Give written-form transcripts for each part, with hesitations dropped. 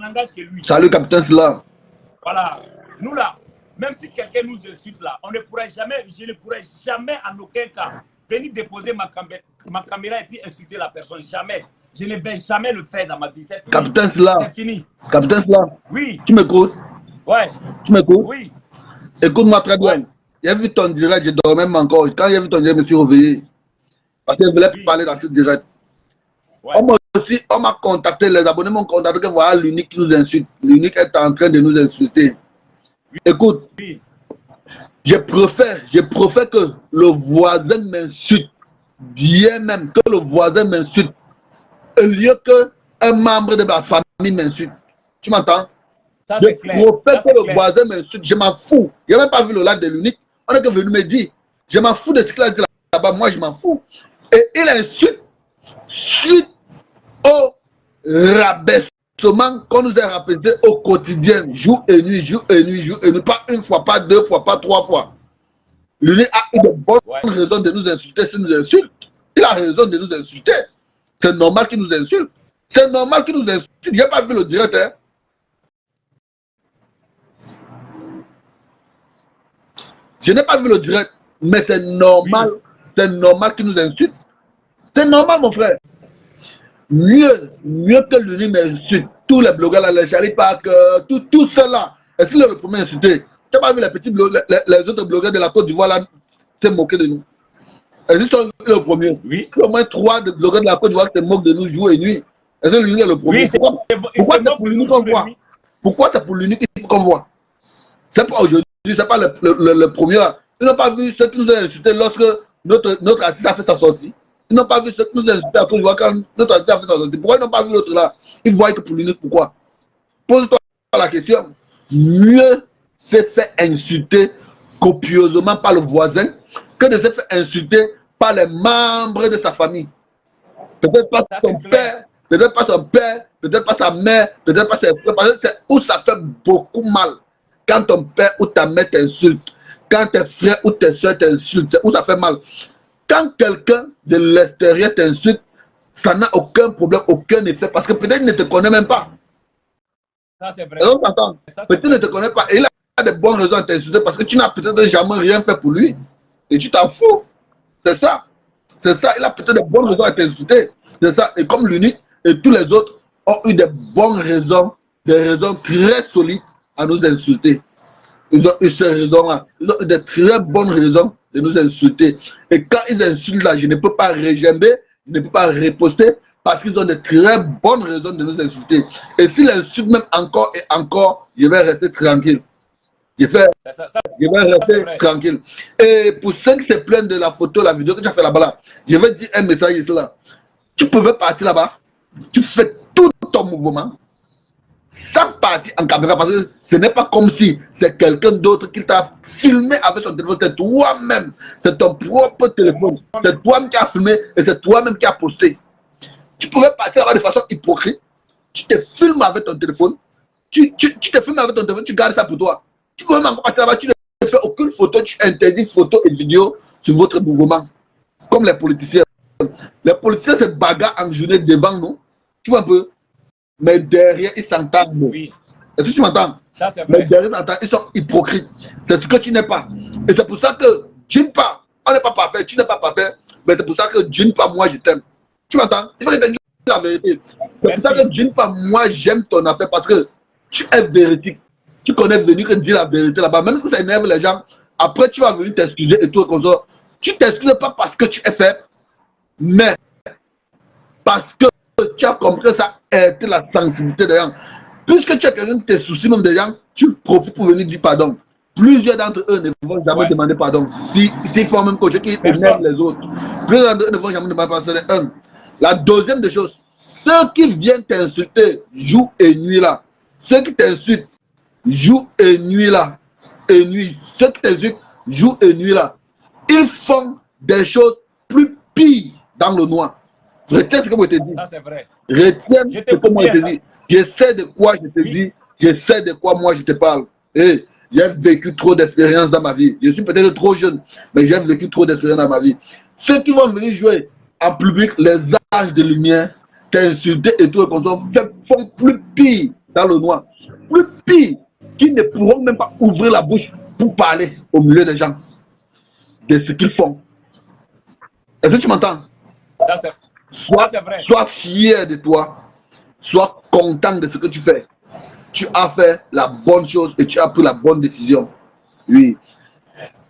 n'engage que lui. Salut, capitaine Silla. Voilà. Nous là, même si quelqu'un nous insulte là, on ne pourrait jamais, je ne pourrais jamais en aucun cas venir déposer ma caméra et puis insulter la personne. Jamais. Je ne vais jamais le faire dans ma vie. C'est fini. Capitaine Silla. C'est fini. Capitaine Silla. Oui. Tu m'écoutes? Ouais. Tu m'écoutes? Oui. Écoute-moi très bien. Ouais. J'ai vu ton direct, je dormais même encore. Quand j'ai vu ton direct, je me suis réveillé. Parce que je voulais parler dans ce direct. Ouais. On m'a contacté, les abonnés m'ont contacté que voilà l'unique qui nous insulte. L'unique est en train de nous insulter. Oui. Écoute, Oui. je préfère que le voisin m'insulte, bien même que le voisin m'insulte, au lieu qu'un membre de ma famille m'insulte. Tu m'entends? Je préfère que le voisin m'insulte, je m'en fous. Je n'ai même pas vu le live de l'unique. On est venu me dire, je m'en fous de ce qu'il a dit là-bas, moi je m'en fous. Et il insulte suite au rabaissement qu'on nous a répété au quotidien, jour et nuit, jour et nuit, jour et nuit, pas une fois, pas deux fois, pas trois fois. L'unique a eu de bonnes raisons de nous insulter s'il nous insulte. Il a raison de nous insulter. C'est normal qu'il nous insulte. C'est normal qu'il nous insulte. Je n'ai pas vu le direct, hein. Je n'ai pas vu le direct, mais c'est normal. C'est normal qu'il nous insulte. C'est normal, mon frère. Mieux que l'unique m'insulte. Tous les blogueurs, les Charlie Park, tout cela. Est-ce qu'il est le premier insulté? Tu n'as pas vu les petits blogueurs, les autres blogueurs de la Côte d'Ivoire là, s'est moqué de nous? Est-ce qu'ils sont le premier? Oui. Au moins 3 blogueurs de la Côte d'Ivoire se moquent de nous jour et nuit. Est-ce que l'unique est le premier? Oui, pourquoi c'est pour l'unique qu'on voit? Pourquoi c'est pour l'unique qu'on voit? C'est pas aujourd'hui, c'est pas le premier là. Ils n'ont pas vu ce qui nous a insulté lorsque notre artiste a fait sa sortie. Ils n'ont pas vu ce qui nous a insulté à Côte d'Ivoire quand notre artiste a fait sa sortie. Pourquoi ils n'ont pas vu l'autre là? Ils voient que pour l'unique, pourquoi? Pose-toi la question. Mieux se faire insulter copieusement par le voisin que de se faire insulter par les membres de sa famille. Peut-être pas son père, peut-être pas son père, peut-être pas sa mère, peut-être pas ses frères. Parce que c'est où ça fait beaucoup mal. Quand ton père ou ta mère t'insulte, quand tes frères ou tes soeurs t'insultent, c'est où ça fait mal. Quand quelqu'un de l'extérieur t'insulte, ça n'a aucun problème, aucun effet, parce que peut-être il ne te connaît même pas. Ça, c'est vrai. Peut-être il ne te connaît pas. Et il a de bonnes raisons à t'insulter parce que tu n'as peut-être jamais rien fait pour lui. Et tu t'en fous. C'est ça. C'est ça. Il a peut-être de bonnes raisons à t'insulter. C'est ça. Et comme l'unique et tous les autres ont eu de bonnes raisons, des raisons très solides à nous insulter. Ils ont eu ces raisons-là. Ils ont eu de très bonnes raisons de nous insulter. Et quand ils insultent là, je ne peux pas régimber, je ne peux pas riposter parce qu'ils ont de très bonnes raisons de nous insulter. Et s'ils insultent même encore et encore, je vais rester tranquille. Je vais rester tranquille. Et pour ceux qui se plaignent de la photo, la vidéo que tu as fait là-bas, là, je vais dire un message ici là. Tu pouvais partir là-bas, tu fais tout ton mouvement sans partir en caméra parce que ce n'est pas comme si c'est quelqu'un d'autre qui t'a filmé avec son téléphone. C'est toi-même, c'est ton propre téléphone. C'est toi-même qui as filmé et c'est toi-même qui as posté. Tu pouvais partir là-bas de façon hypocrite. Tu te filmes avec ton téléphone. Tu te filmes avec ton téléphone, tu gardes ça pour toi. Tu peux même encore partir là-bas, tu ne fais aucune photo, tu interdis photos et vidéos sur votre mouvement. Comme les politiciens. Les politiciens se bagarrent en journée devant nous. Tu vois un peu? Mais derrière, ils s'entendent. Oui. Est-ce que tu m'entends? Mais derrière, ils s'entendent. Ils sont hypocrites. C'est ce que tu n'es pas. Et c'est pour ça que, d'une part, on n'est pas parfait, tu n'es pas parfait. Mais c'est pour ça que, d'une part, moi, je t'aime. Tu m'entends? Il faut que je te dise la vérité. C'est pour ça que, d'une part, moi, j'aime ton affaire parce que tu es véridique. Tu connais venir que dire la vérité là-bas. Même si ça énerve les gens, après, tu vas venir t'excuser et tout comme ça. Tu t'excuses pas parce que tu es faible, mais parce que tu as compris que ça a été la sensibilité des gens. Puisque tu as quelqu'un qui te soucie même des gens, tu profites pour venir dire pardon. Plusieurs d'entre eux ne vont jamais demander pardon. S'ils font même quelque chose qui énerve les autres. Plusieurs d'entre eux ne vont jamais demander pardon. C'est un. La deuxième des choses, ceux qui viennent t'insulter jour et nuit là, ceux qui t'insultent jour et nuit là, et nuit, ceux qui t'insultent jour et nuit là, ils font des choses plus pires dans le noir. Retiens ce que moi je te dis. Ça, c'est vrai. Retiens ce que moi je te dis. Je sais de quoi je te dis. Je sais de quoi moi je te parle. Et j'ai vécu trop d'expérience dans ma vie. Je suis peut-être trop jeune, mais j'ai vécu trop d'expérience dans ma vie. Ceux qui vont venir jouer en public les âges de lumière, t'insulter et tout, comme ça, font plus pire dans le noir. Plus pire, qui ne pourront même pas ouvrir la bouche pour parler au milieu des gens de ce qu'ils font. Est-ce que tu m'entends? Ça, c'est vrai. Sois fier de toi. Sois content de ce que tu fais. Tu as fait la bonne chose et tu as pris la bonne décision. Oui.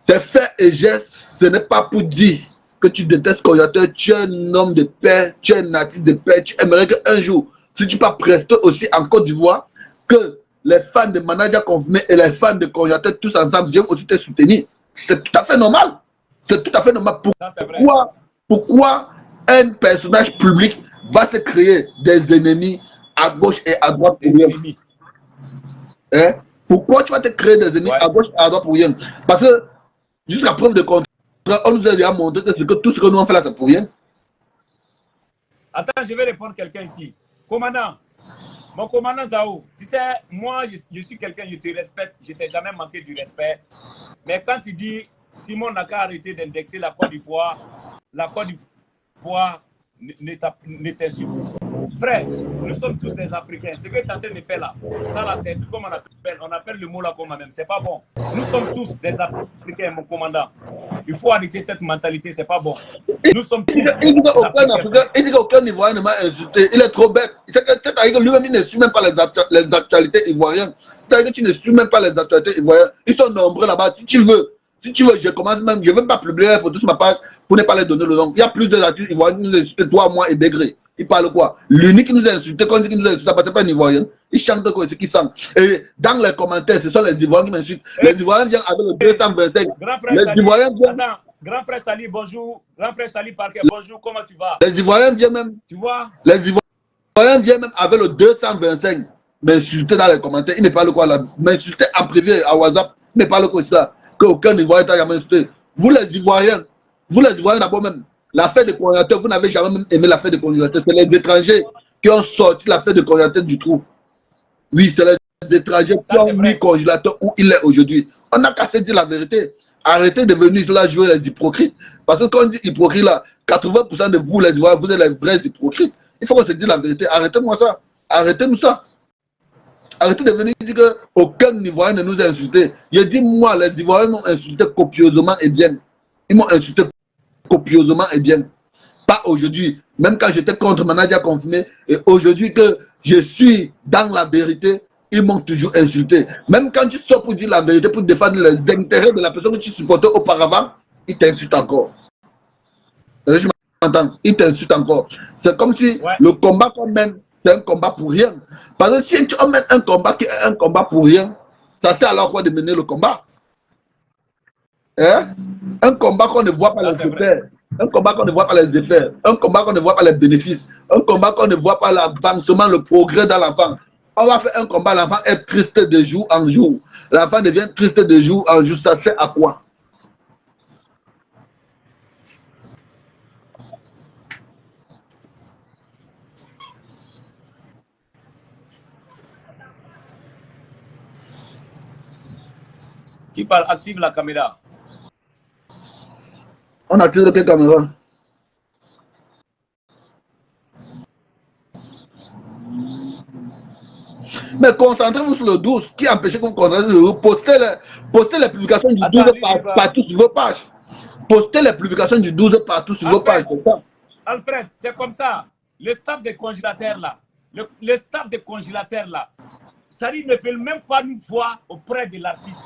Tes faits et gestes, ce n'est pas pour dire que tu détestes Kouyaté, tu es un homme de paix, tu es un artiste de paix, tu aimerais qu'un jour, si tu peux prester aussi en Côte d'Ivoire, que les fans de Manager Confirmé et les fans de Kouyaté tous ensemble viennent aussi te soutenir. C'est tout à fait normal. C'est tout à fait normal. Pourquoi un personnage public va se créer des ennemis à gauche et à droite pour rien? Hein? Pourquoi tu vas te créer des ennemis à gauche et à droite pour rien? Parce que jusqu'à preuve de contraire, on nous a déjà montré que tout ce que nous on fait là, c'est pour rien. Attends, je vais répondre à quelqu'un ici. Commandant, mon commandant Zao, tu sais, moi, je suis quelqu'un, je te respecte, je ne t'ai jamais manqué du respect. Mais quand tu dis, Simon n'a qu'à arrêter d'indexer la Côte d'Ivoire ne t'insulte. Frère, nous sommes tous des Africains. Ce que tu es en train de faire là, ça là, c'est comme on appelle le mot là comme même. C'est pas bon. Nous sommes tous des Africains, mon commandant. Il faut arrêter cette mentalité, c'est pas bon. Nous sommes tous. Il dit qu'aucun Ivoirien ne m'a insulté. Il est trop bête. C'est-à-dire que lui-même, il ne suit même pas les actualités ivoiriennes. C'est-à-dire que tu ne suis même pas les actualités ivoiriennes. Ils sont nombreux là-bas. Si tu veux, je commence même. Je ne veux pas publier les photos sur ma page pour ne pas les donner le nom. Il y a plusieurs artistes ivoiriens qui nous insultent, toi, moi et Bégré. Il parle quoi? L'unique qui nous a insulté, quand il dit qu'il nous a insulté, c'est pas un Ivoirien. Il chante quoi, ce qui sent. Et dans les commentaires, ce sont les Ivoiriens qui m'insultent. Les Ivoiriens viennent avec le 225. Les Ivoiriens viennent. Attends, grand frère Sali, bonjour. Grand frère Sali Parker, bonjour, comment tu vas? Les Ivoiriens viennent même. Tu vois? Les Ivoiriens viennent même avec le 225 m'insulter dans les commentaires. Il ne parle quoi là? M'insulter en privé à WhatsApp. Il ne parle quoi ça? Qu'aucun Ivoirien t'a jamais insulté. Vous les Ivoiriens d'abord même. L'affaire de congélateur, vous n'avez jamais même aimé l'affaire de congélateur. C'est les étrangers qui ont sorti l'affaire de congélateur du trou. Oui, c'est les étrangers qui ont mis congélateur où il est aujourd'hui. On n'a qu'à se dire la vérité. Arrêtez de venir là jouer les hypocrites. Parce que quand on dit hypocrite là, 80% de vous, les Ivoiriens, vous êtes les vrais hypocrites. Il faut qu'on se dise la vérité. Arrêtez-moi ça. Arrêtez-nous ça. Arrêtez de venir dire qu'aucun Ivoirien ne nous a insultés. Je dis, moi, les Ivoiriens m'ont insulté copieusement et bien. Ils m'ont insulté copieusement et bien. Pas aujourd'hui. Même quand j'étais contre Manager Confirmé, et aujourd'hui que je suis dans la vérité, ils m'ont toujours insulté. Même quand tu sors pour dire la vérité, pour défendre les intérêts de la personne que tu supportais auparavant, ils t'insultent encore. Je m'entends. Ils t'insultent encore. C'est comme si le combat qu'on mène, c'est un combat pour rien. Parce que si tu emmènes un combat qui est un combat pour rien, ça sert alors quoi de mener le combat? Hein? Un combat qu'on ne voit pas les effets, un combat qu'on ne voit pas les effets, un combat qu'on ne voit pas les bénéfices, un combat qu'on ne voit pas l'avancement, le progrès dans l'enfant. On va faire un combat, l'enfant est triste de jour en jour. L'enfant devient triste de jour en jour, ça sert à quoi? Qui parle? Active la caméra. On active quelle caméra? Mais concentrez-vous sur le 12. Qui empêche que vous concentrez sur le 12? Postez les publications du 12 partout sur vos pages. Postez les publications du 12 partout sur vos pages. Alfred, c'est comme ça. Le staff des congélateurs là, le staff des congélateurs là, ça ne veut même pas nous voir auprès de l'artiste.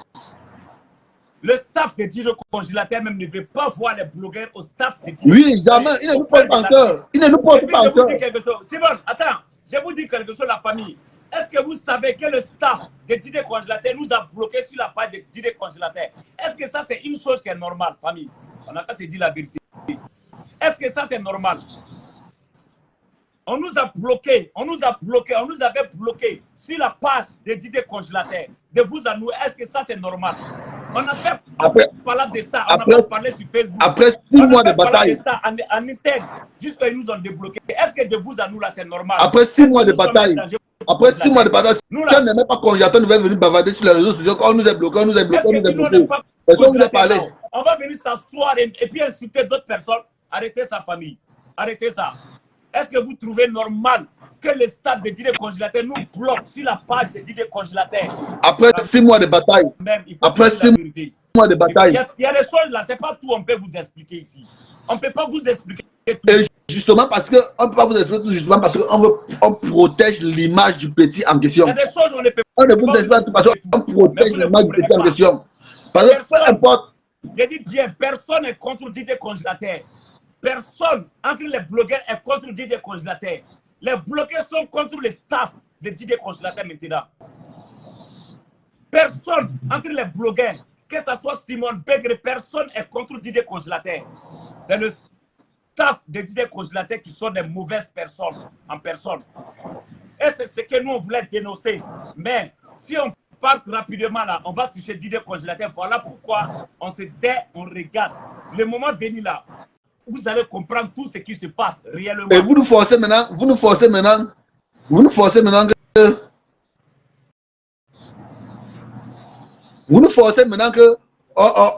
Le staff des DJ congélateurs même ne veut pas voir les blogueurs au staff des DJ. Oui, jamais. Il ne nous porte pas encore. Il ne nous porte pas encore. Je vous dis quelque chose. Simon, attends. Je vous dis quelque chose, la famille. Est-ce que vous savez que le staff des DJ congélateurs nous a bloqué sur la page des DJ congélateurs? Est-ce que ça, c'est une chose qui est normale, famille? On n'a qu'à se dire la vérité. Est-ce que ça, c'est normal? On nous a bloqué, on nous avait bloqué sur la page des DJ congélateurs. De vous à nous, est-ce que ça, c'est normal? On a fait parler de ça, on a parlé sur Facebook. Après 6 mois de bataille. On a fait ça en interne, jusqu'à ils nous ont débloqué. Est-ce que de vous à nous, là, c'est normal? Après 6 mois de bataille. Après 6 mois de bataille, si on n'aimait pas congélateur, nous va venir bavarder sur les réseaux sociaux. Quand on nous est bloqué, on nous est bloqué, on nous est bloqué. Personne ne nous a parlé. On va venir s'asseoir et puis insulter d'autres personnes. Arrêtez ça, famille. Arrêtez ça. Est-ce que vous trouvez normal que le stade de Didier Congélateur nous bloque sur la page de Didier Congélateur. Après 6 mois de bataille. Après 6 mois de bataille. Il y a des choses là, c'est pas tout, on peut vous expliquer ici. On ne peut pas vous expliquer tout. Et justement parce que on peut pas vous expliquer tout, justement parce qu'on protège l'image du petit en question. Il y a des choses on ne peut on ne vous explique pas tout parce qu'on protège l'image du petit en question. Parce que peu importe. Je dis bien, personne n'est contre Didier Congélateur. Personne entre les blogueurs est contre Didier Congélateur. Les blogueurs sont contre le staff de Didier Congélateur maintenant. Personne entre les blogueurs, que ce soit Simone Begre, personne n'est contre Didier Congélateur. C'est le staff de Didier Congélateur qui sont des mauvaises personnes en personne. Et c'est ce que nous on voulait dénoncer. Mais si on part rapidement là, on va toucher Didier Congélateur. Voilà pourquoi on se tait, on regarde. Le moment venu là, vous allez comprendre tout ce qui se passe réellement. Et vous nous forcez maintenant, que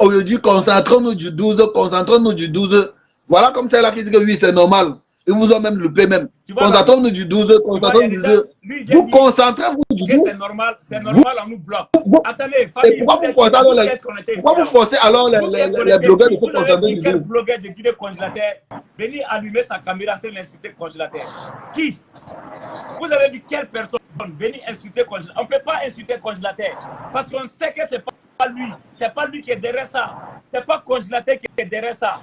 aujourd'hui, concentrons-nous du 12. Voilà comme c'est là qui dit que oui, c'est normal. Ils vous ont même loupé même. Concentrons-nous du 12, concentrons-nous du 12. Vous concentrez-vous du 12. C'est normal, on nous bloque. Attendez, et pourquoi vous forcez alors les blogueurs de se concentrer du 12? Quel blogueur de Didier Congélateur venir allumer sa caméra en train d'insulter Congélateur? Qui? Vous avez dit quelle personne venir insulter Congélateur? On ne peut pas insulter Congélateur parce qu'on sait que ce n'est pas lui. Ce n'est pas lui qui est derrière ça. Ce n'est pas Congélateur qui est derrière ça.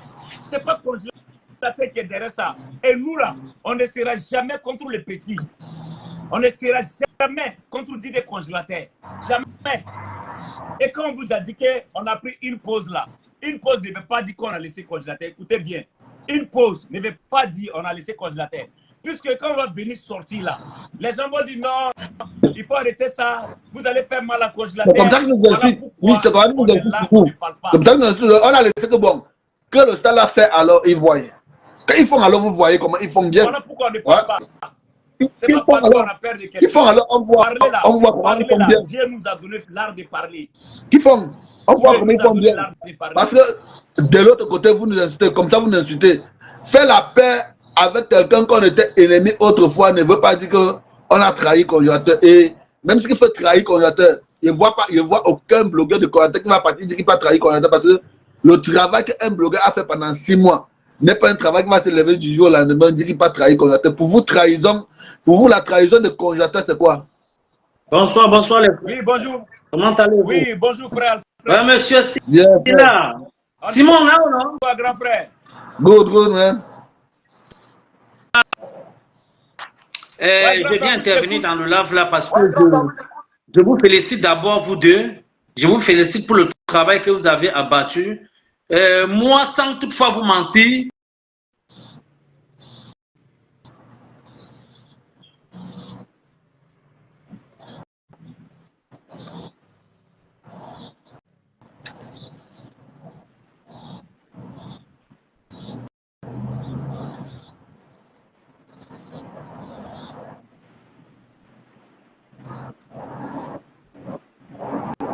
Ce n'est pas Congélateur qui est derrière ça. Et nous là, on ne sera jamais contre les petits. On ne sera jamais contre Didier Congélateur. Jamais. Et quand on vous a dit qu'on a pris une pause là, une pause ne veut pas dire qu'on a laissé Congélateur. Écoutez bien, une pause ne veut pas dire qu'on a laissé Congélateur. Puisque quand on va venir sortir là, les gens vont dire non, il faut arrêter ça, vous allez faire mal à Congélateur. C'est comme ça que nous explique. Oui, c'est comme ça que nous explique. Comme ça que nous on a laissé que bon, que le stade l'a fait alors ils voient. Quand ils font alors vous voyez comment ils font bien. Voilà pourquoi on ne parle pas. Ils font alors on voit comment ils font bien. Dieu nous a donné l'art de parler. Ils font, on voit comment ils font bien. Parce que de l'autre côté vous nous insultez, comme ça vous nous insultez. Faire la paix avec quelqu'un qu'on était ennemi autrefois ne veut pas dire qu'on a trahi Congélateur. Et même ce qu'il faut trahir Congélateur, je ne vois aucun blogueur de Congélateur qui va partir dire qu'il va trahir Congélateur parce que le travail qu'un blogueur a fait pendant 6 mois n'est pas un travail qui va se lever du jour au lendemain et dire qu'il va trahir Congélateur. Pour vous, la trahison de Congélateur, c'est quoi? Bonsoir les frères. Oui, bonjour. Comment allez-vous? Oui, bonjour frère. Ouais, monsieur là. Simon, là ou non? Grand frère. Good, man. Je viens intervenir dans le live là parce que je vous félicite d'abord, vous deux. Je vous félicite pour le travail que vous avez abattu. Moi, sans toutefois vous mentir,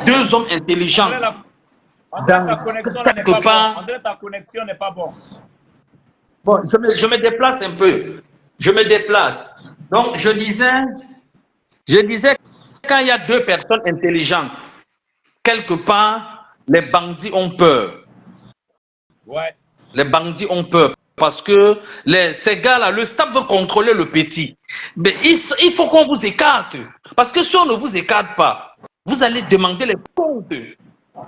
deux hommes intelligents. Ta connexion n'est pas bonne. Bon, je me déplace un peu. Je me déplace. Donc, je disais, quand il y a deux personnes intelligentes, quelque part, les bandits ont peur. Ouais. Les bandits ont peur. Parce que ces gars-là, le staff veut contrôler le petit. Mais il faut qu'on vous écarte. Parce que si on ne vous écarte pas, vous allez demander les comptes.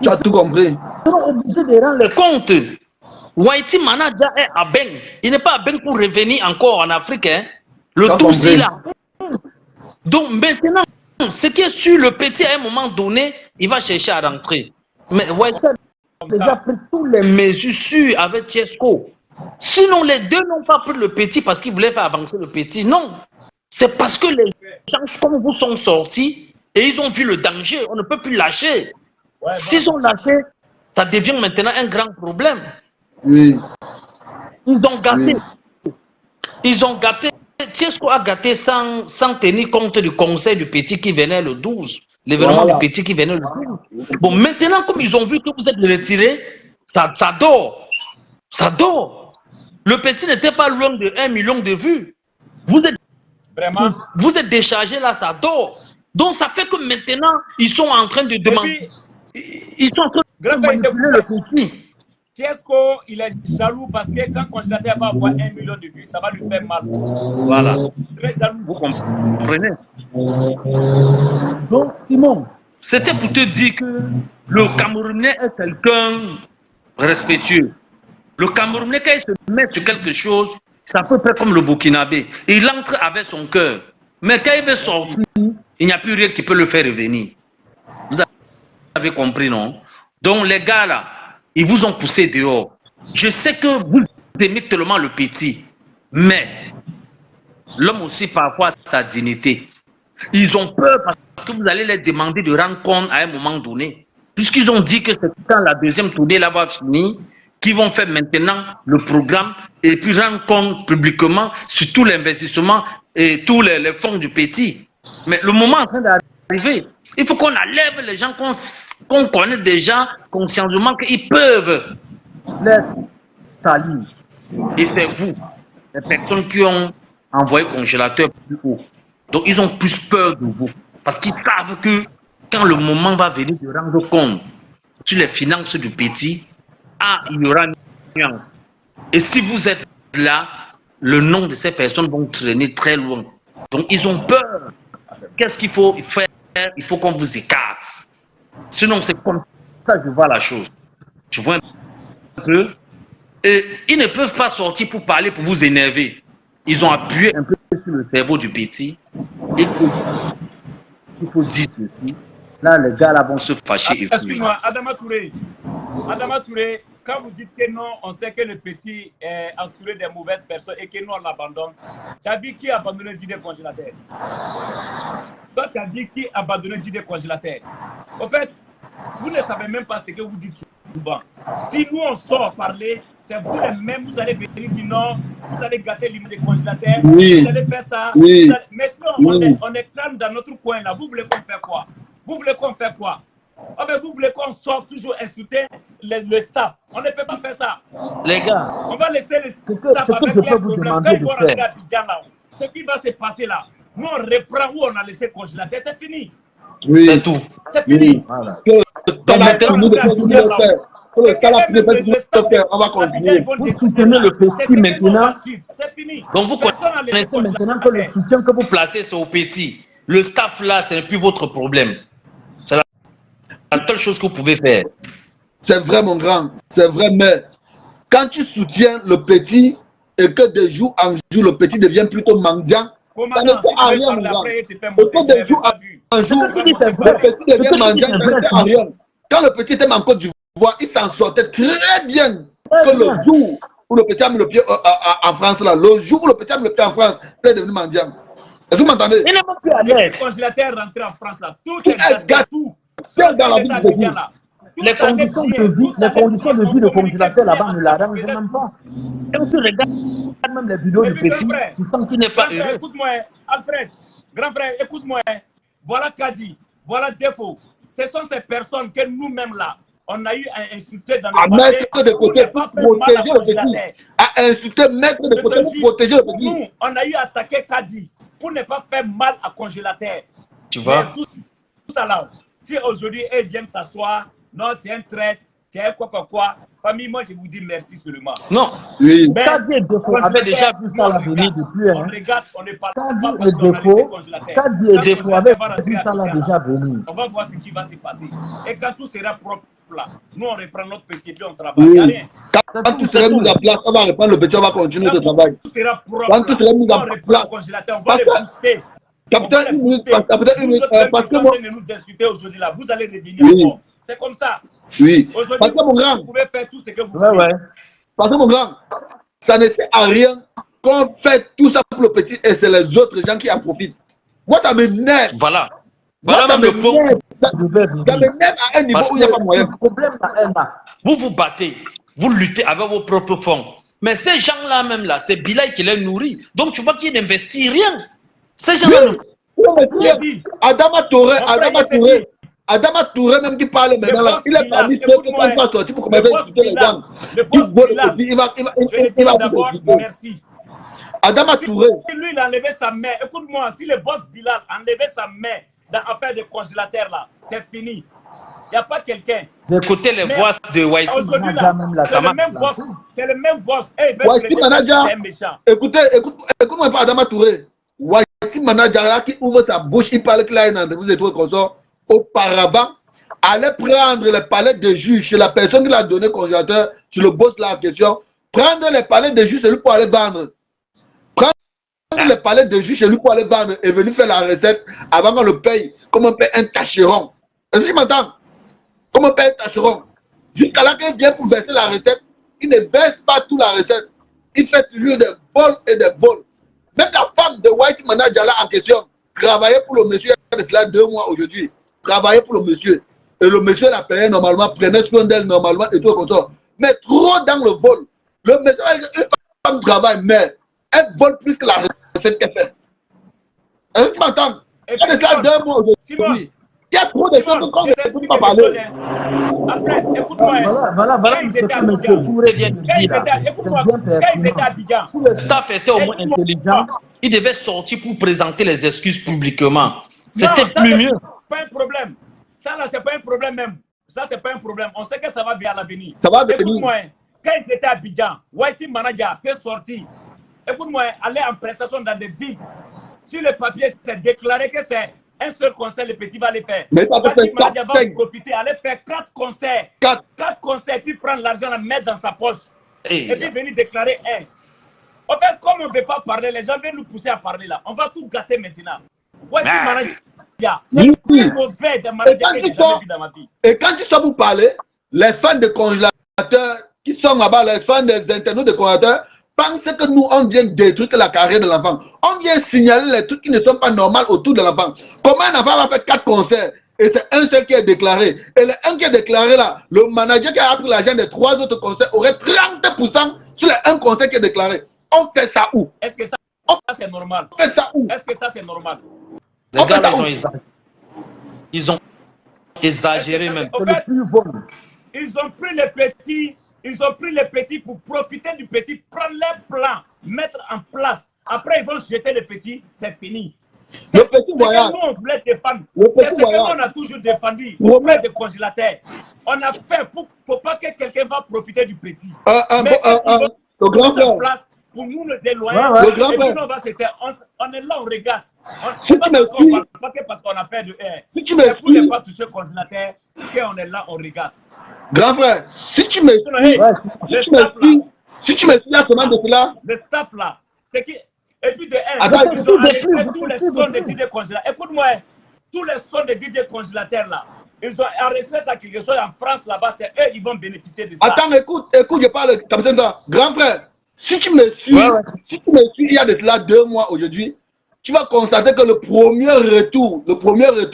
Tu as tout compris. Ils sont obligés de rendre les comptes. Whitey Manager est à Ben. Il n'est pas à Ben pour revenir encore en Afrique. Hein. Le 12, il a. Donc maintenant, ce qui est sûr, le petit à un moment donné, il va chercher à rentrer. Mais Whitey a déjà pris toutes les mesures sûres avec Tiesco. Sinon, les deux n'ont pas pris le petit parce qu'ils voulaient faire avancer le petit. Non. C'est parce que les gens comme vous sont sortis et ils ont vu le danger. On ne peut plus lâcher. Ouais, s'ils ont lâché, ça devient maintenant un grand problème. Oui. Ils ont gâté. Oui. Ils ont gâté. Tiesco a gâté sans tenir compte du conseil du petit qui venait le 12. L'événement du petit qui venait le 12. Bon, maintenant, comme ils ont vu que vous êtes retiré, ça dort. Ça dort. Le petit n'était pas loin de 1 million de vues. Vous êtes Vraiment. Vous êtes déchargé là, ça dort. Donc ça fait que maintenant, ils sont en train de demander. Ils sont en train de manipuler le petit. Qu'est-ce qu'il est jaloux parce que quand le congélateur va avoir 1 million de vues, ça va lui faire mal. Voilà. Très jaloux. Vous comprenez? Donc, Simon, c'était pour te dire que le Camerounais est quelqu'un respectueux. Le Camerounais, quand il se met sur quelque chose, c'est à peu près comme le Burkinabé. Il entre avec son cœur. Mais quand il veut sortir, il n'y a plus rien qui peut le faire revenir. Vous avez compris, non? Donc, les gars là, ils vous ont poussé dehors. Je sais que vous aimez tellement le petit, mais l'homme aussi parfois a sa dignité. Ils ont peur parce que vous allez les demander de rendre compte à un moment donné. Puisqu'ils ont dit que c'est quand la deuxième tournée là va finir, qu'ils vont faire maintenant le programme et puis rendre compte publiquement sur tout l'investissement et tous les fonds du petit. Mais le moment est en train d'arriver. Il faut qu'on enlève les gens qu'on connaît déjà consciemment qu'ils peuvent les salir. Et c'est vous, les personnes qui ont envoyé le congélateur plus haut. Donc ils ont plus peur de vous. Parce qu'ils savent que quand le moment va venir de rendre compte sur les finances du petit, il y aura une nuance. Et si vous êtes là, le nom de ces personnes vont traîner très loin. Donc ils ont peur. Qu'est-ce qu'il faut faire? Il faut qu'on vous écarte. Sinon, c'est comme ça que je vois la chose. Tu vois un peu? Et ils ne peuvent pas sortir pour parler, pour vous énerver. Ils ont appuyé un peu sur le cerveau du petit. Et il faut dire ceci. Là, les gars là vont se fâcher. Excuse-moi, Adama Touré. Adama Touré, quand vous dites que non, on sait que le petit est entouré des mauvaises personnes et que nous, on l'abandonne. Tu as vu qui a abandonné le dîner congélateur? Toi, tu as dit qui a abandonné le dîner congélateur. En fait, vous ne savez même pas ce que vous dites souvent. Si nous, on sort parler, c'est vous les mêmes, vous allez venir dire non, vous allez gâter l'image des congélateurs, vous allez faire ça. Oui. Mais si on est calme dans notre coin là, vous voulez qu'on fasse quoi? Vous voulez qu'on fasse quoi? Oh, mais vous voulez qu'on sorte toujours insulter le staff? On ne peut pas faire ça. Les gars, on va laisser le staff avec les problèmes. Quand ils vont rentrer à Abidjan là, ce qui va se passer là, nous on reprend où on a laissé le congélateur, c'est fini. Oui. C'est tout. C'est fini. Voilà. On va continuer. Vous soutenez le petit maintenant. C'est fini. Donc vous connaissez maintenant que le soutien que vous placez, c'est au petit. Le staff là, ce n'est plus votre problème. C'est la seule chose que vous pouvez faire. C'est vrai, mon grand. C'est vrai, mais quand tu soutiens le petit et que de jour en jour, le petit devient plutôt mendiant, ça ne sert à rien, mon grand. Et que de jour en jour, le petit devient mendiant, ça ne sert à rien. Quand le petit était en Côte d'Ivoire, il s'en sortait très bien. Que le jour où le petit a mis le pied en France, là, le jour où le petit a mis le pied en France, il est devenu mendiant. Est-ce que vous m'entendez? Il n'est même plus à l'aise. Le congélateur rentré en France, là, tout est gâté. Dans la vie de vie. Les conditions de vie de congélateur là-bas ne l'arrangent même pas. Quand tu regardes même les vidéos du petit, tu sens qu'il n'est pas heureux. Écoute-moi, Alfred, grand frère, écoute-moi. Voilà Kadi, voilà Défaut. Ce sont ces personnes que nous-mêmes là, on a eu à insulter dans le passé. À mettre de côté pour protéger le petit. À insulter, mettre de côté pour protéger le petit. Nous, on a eu à attaquer Kadi pour ne pas faire mal à congélateur. Tu vois? Tout ça là. Si aujourd'hui, ils viennent s'asseoir, non, tu es un traître, tu es quoi. Famille, moi, je vous dis merci seulement. Non. Oui. Kadi et Défaut avaient déjà vu ça la venir depuis. On regarde, on ne parle pas Kadi parce qu'on a laissé congélateur. Kadi et Défaut avaient vu ça là déjà venir. On va voir ce qui va se passer. Et quand tout sera propre là, nous, on reprend notre petit et puis on travaille. Il n'y a rien. Quand tout sera mis en place, on va reprendre le petit, on va continuer le travail. Tout sera propre. Quand tout sera mis en place, on va les booster. Capitaine, une minute, parce que moi, ne nous insulter aujourd'hui là, vous allez revenir encore. C'est comme ça. Oui. Aujourd'hui, parce que mon grand, vous pouvez faire tout ce que vous voulez. Ouais. Parce que mon grand, ça ne sert à rien qu'on fait tout ça pour le petit et c'est les autres gens qui en profitent. Moi, ça m'énerve. Voilà. Moi, ça le point. Ça m'énerve à un niveau où il n'y a pas moyen. Le problème là, vous vous battez, vous luttez avec vos propres fonds. Mais ces gens-là même là, c'est Bilal qui les nourrit. Donc tu vois qu'il n'investit rien. Ces gens-là. Adama Touré, même qui parle maintenant là, il est parmi ceux qui quand il va sortir pour commencer à discuter les gens. Merci. Adama Touré. Si lui, il a enlevé sa main, écoute-moi, si le boss Bilal a enlevé sa main dans l'affaire de congélateur, là, c'est fini. Il n'y a pas quelqu'un. Écoutez les voix de Whitey Aujourd'hui, Manager, là, même là, c'est ça le marche même là. boss. C'est le même boss. Hey, Whitey Manager. c'est un méchant. Écoute-moi pas Adama Touré. Whitey Manager là qui ouvre sa bouche, il parle que là, il a une entreprise et tout comme ça. Auparavant, allait prendre les palettes de jus chez la personne qui l'a donné congélateur, sur le boss là en question. Prendre les palettes de jus chez lui pour aller vendre. Prendre les palettes de jus chez lui pour aller vendre et venir faire la recette avant qu'on le paye, comme on paye un tâcheron. Est-ce que tu m'entends? Comme on paye un tâcheron. Jusqu'à là qu'il vient pour verser la recette, il ne verse pas toute la recette. Il fait toujours des vols et des vols. Même la femme de Whitey Manager là en question travaillait pour le monsieur il y a de cela 2 mois aujourd'hui. Travaillait pour le monsieur. Et le monsieur la payait normalement, prenait soin d'elle normalement et tout comme ça. Mais trop dans le vol. Le monsieur, une femme travaille, mais elle vole plus que la recette qu'elle fait. Est-ce que tu m'entends? Il y a de cela 2 mois aujourd'hui. Il y a trop de choses qu'on ne peut pas parler. Après, écoute-moi. Voilà, Quand ils étaient à Abidjan, si le staff était au moins intelligent, il devait sortir pour présenter les excuses publiquement. C'était plus mieux. Pas un problème. Ça là, c'est pas un problème même. Ça, c'est pas un problème. On sait que ça va bien à l'avenir. Ça va venir. Écoute-moi, quand ils étaient à Abidjan, Whitey Manager peut sortir. Écoute-moi, aller en prestation dans des villes. Sur le papier, c'est déclaré que c'est un seul concert, le petit va les faire. Mais pas Whitey Manager va profiter, aller faire 4 concerts. 4 concerts, puis prendre l'argent, la mettre dans sa poche. Et puis venir déclarer un. En fait, comme on ne veut pas parler, les gens viennent nous pousser à parler là. On va tout gâter maintenant. Whitey Manager. C'est le plus mauvais des managers que j'ai jamais vu dans ma vie. Et quand tu sors pour parler, les fans de congélateurs qui sont là-bas, les fans des internautes de congélateurs, pensent que nous, on vient détruire la carrière de l'enfant. On vient signaler les trucs qui ne sont pas normaux autour de l'enfant. Comment un enfant va faire 4 concerts et c'est un seul qui est déclaré? Et le un qui est déclaré là, le manager qui a pris l'argent des 3 autres concerts aurait 30% sur les 1 concert qui est déclaré. On fait ça où? Est-ce que ça c'est normal? On fait ça où? Est-ce que ça c'est normal? Les gars, ils ont exagéré même. En fait, ils ont pris les petits pour profiter du petit, prendre leur plan, mettre en place. Après, ils vont jeter les petits, c'est fini. Le petit voyage. Nous, on voulait défendre. C'est ce que nous, on a toujours défendu. Auprès des congélateurs. On a fait pour ne faut pas que quelqu'un va profiter du petit. Le grand frère. Pour nous, nous éloigner. Le grand frère. On est là, on regarde. Si tu me suis, pas que parce qu'on a peur de air. Si tu me pour ne suis, pas toucher le congélateur, qu'on est là, on regarde. grand frère, si tu me suis, si tu me suis la semaine de cela, le staff là, c'est qui. Et puis de un, Attends, ils ont enregistré tous les sons de DJ congélateurs. Écoute-moi, tous les sons de DJ congélateurs là, ils ont enregistré ça quelque chose en France là-bas, c'est eux, ils vont bénéficier de ça. Attends, écoute, je parle, capitaine, grand frère, si tu me suis, il y a de cela 2 mois aujourd'hui, tu vas constater que le premier retour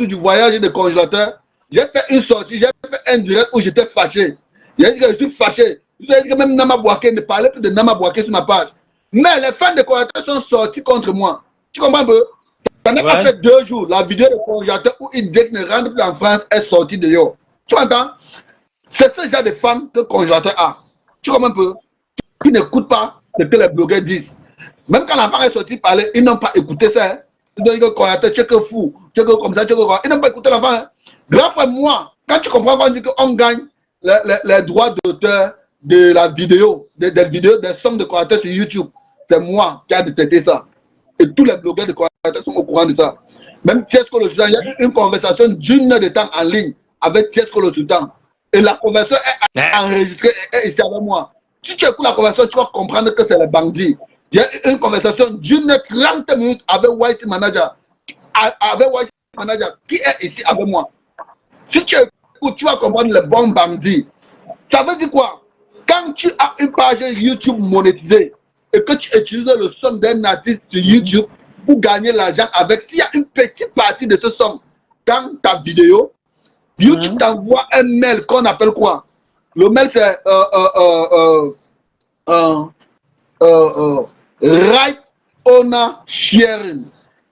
du voyage des congélateurs, j'ai fait une sortie, j'ai fait un direct où j'étais fâché. J'ai dit que je suis fâché. J'ai dit que même Nama Bouaké ne parlait plus de Nama Bouaké sur ma page. Mais les fans de congélateurs sont sortis contre moi. Tu comprends un peu? Ça n'a pas fait 2 jours. La vidéo de congélateurs où il disait qu'il ne rentre plus en France est sortie dehors. Tu entends? C'est ce genre de fans que le congélateur a. Tu comprends un peu? Qui n'écoutent pas ce que les blogueurs disent. Même quand l'enfant est sorti parler, ils n'ont pas écouté ça. Hein. Ils disent que le congélateur, tu es que fou, tu es que comme ça, tu es que quoi. Ils n'ont pas écouté l'enfant. Hein. Grand frère, moi, quand tu comprends qu'on dit qu'on gagne les droits d'auteur de la vidéo, des vidéos, des sons de congélateurs sur YouTube, c'est moi qui a détecté ça. Et tous les blogueurs de congélateurs sont au courant de ça. Même Tiesco le Sultan, il y a eu une conversation d'1 heure de temps en ligne avec Tiesco le Sultan. Et la conversation est enregistrée et est ici avec moi. Si tu écoutes la conversation, tu vas comprendre que c'est les bandits. Il y a eu une conversation d'1 heure 30 minutes avec Whitey Manager. Avec Whitey Manager qui est ici avec moi. Si tu écoutes, tu vas comprendre les bons bandits. Ça veut dire quoi? Quand tu as une page YouTube monétisée et que tu utilises le son d'un artiste sur YouTube pour gagner l'argent avec, s'il y a une petite partie de ce son dans ta vidéo, YouTube t'envoie un mail qu'on appelle quoi? Le mail c'est Right Owner Sharing.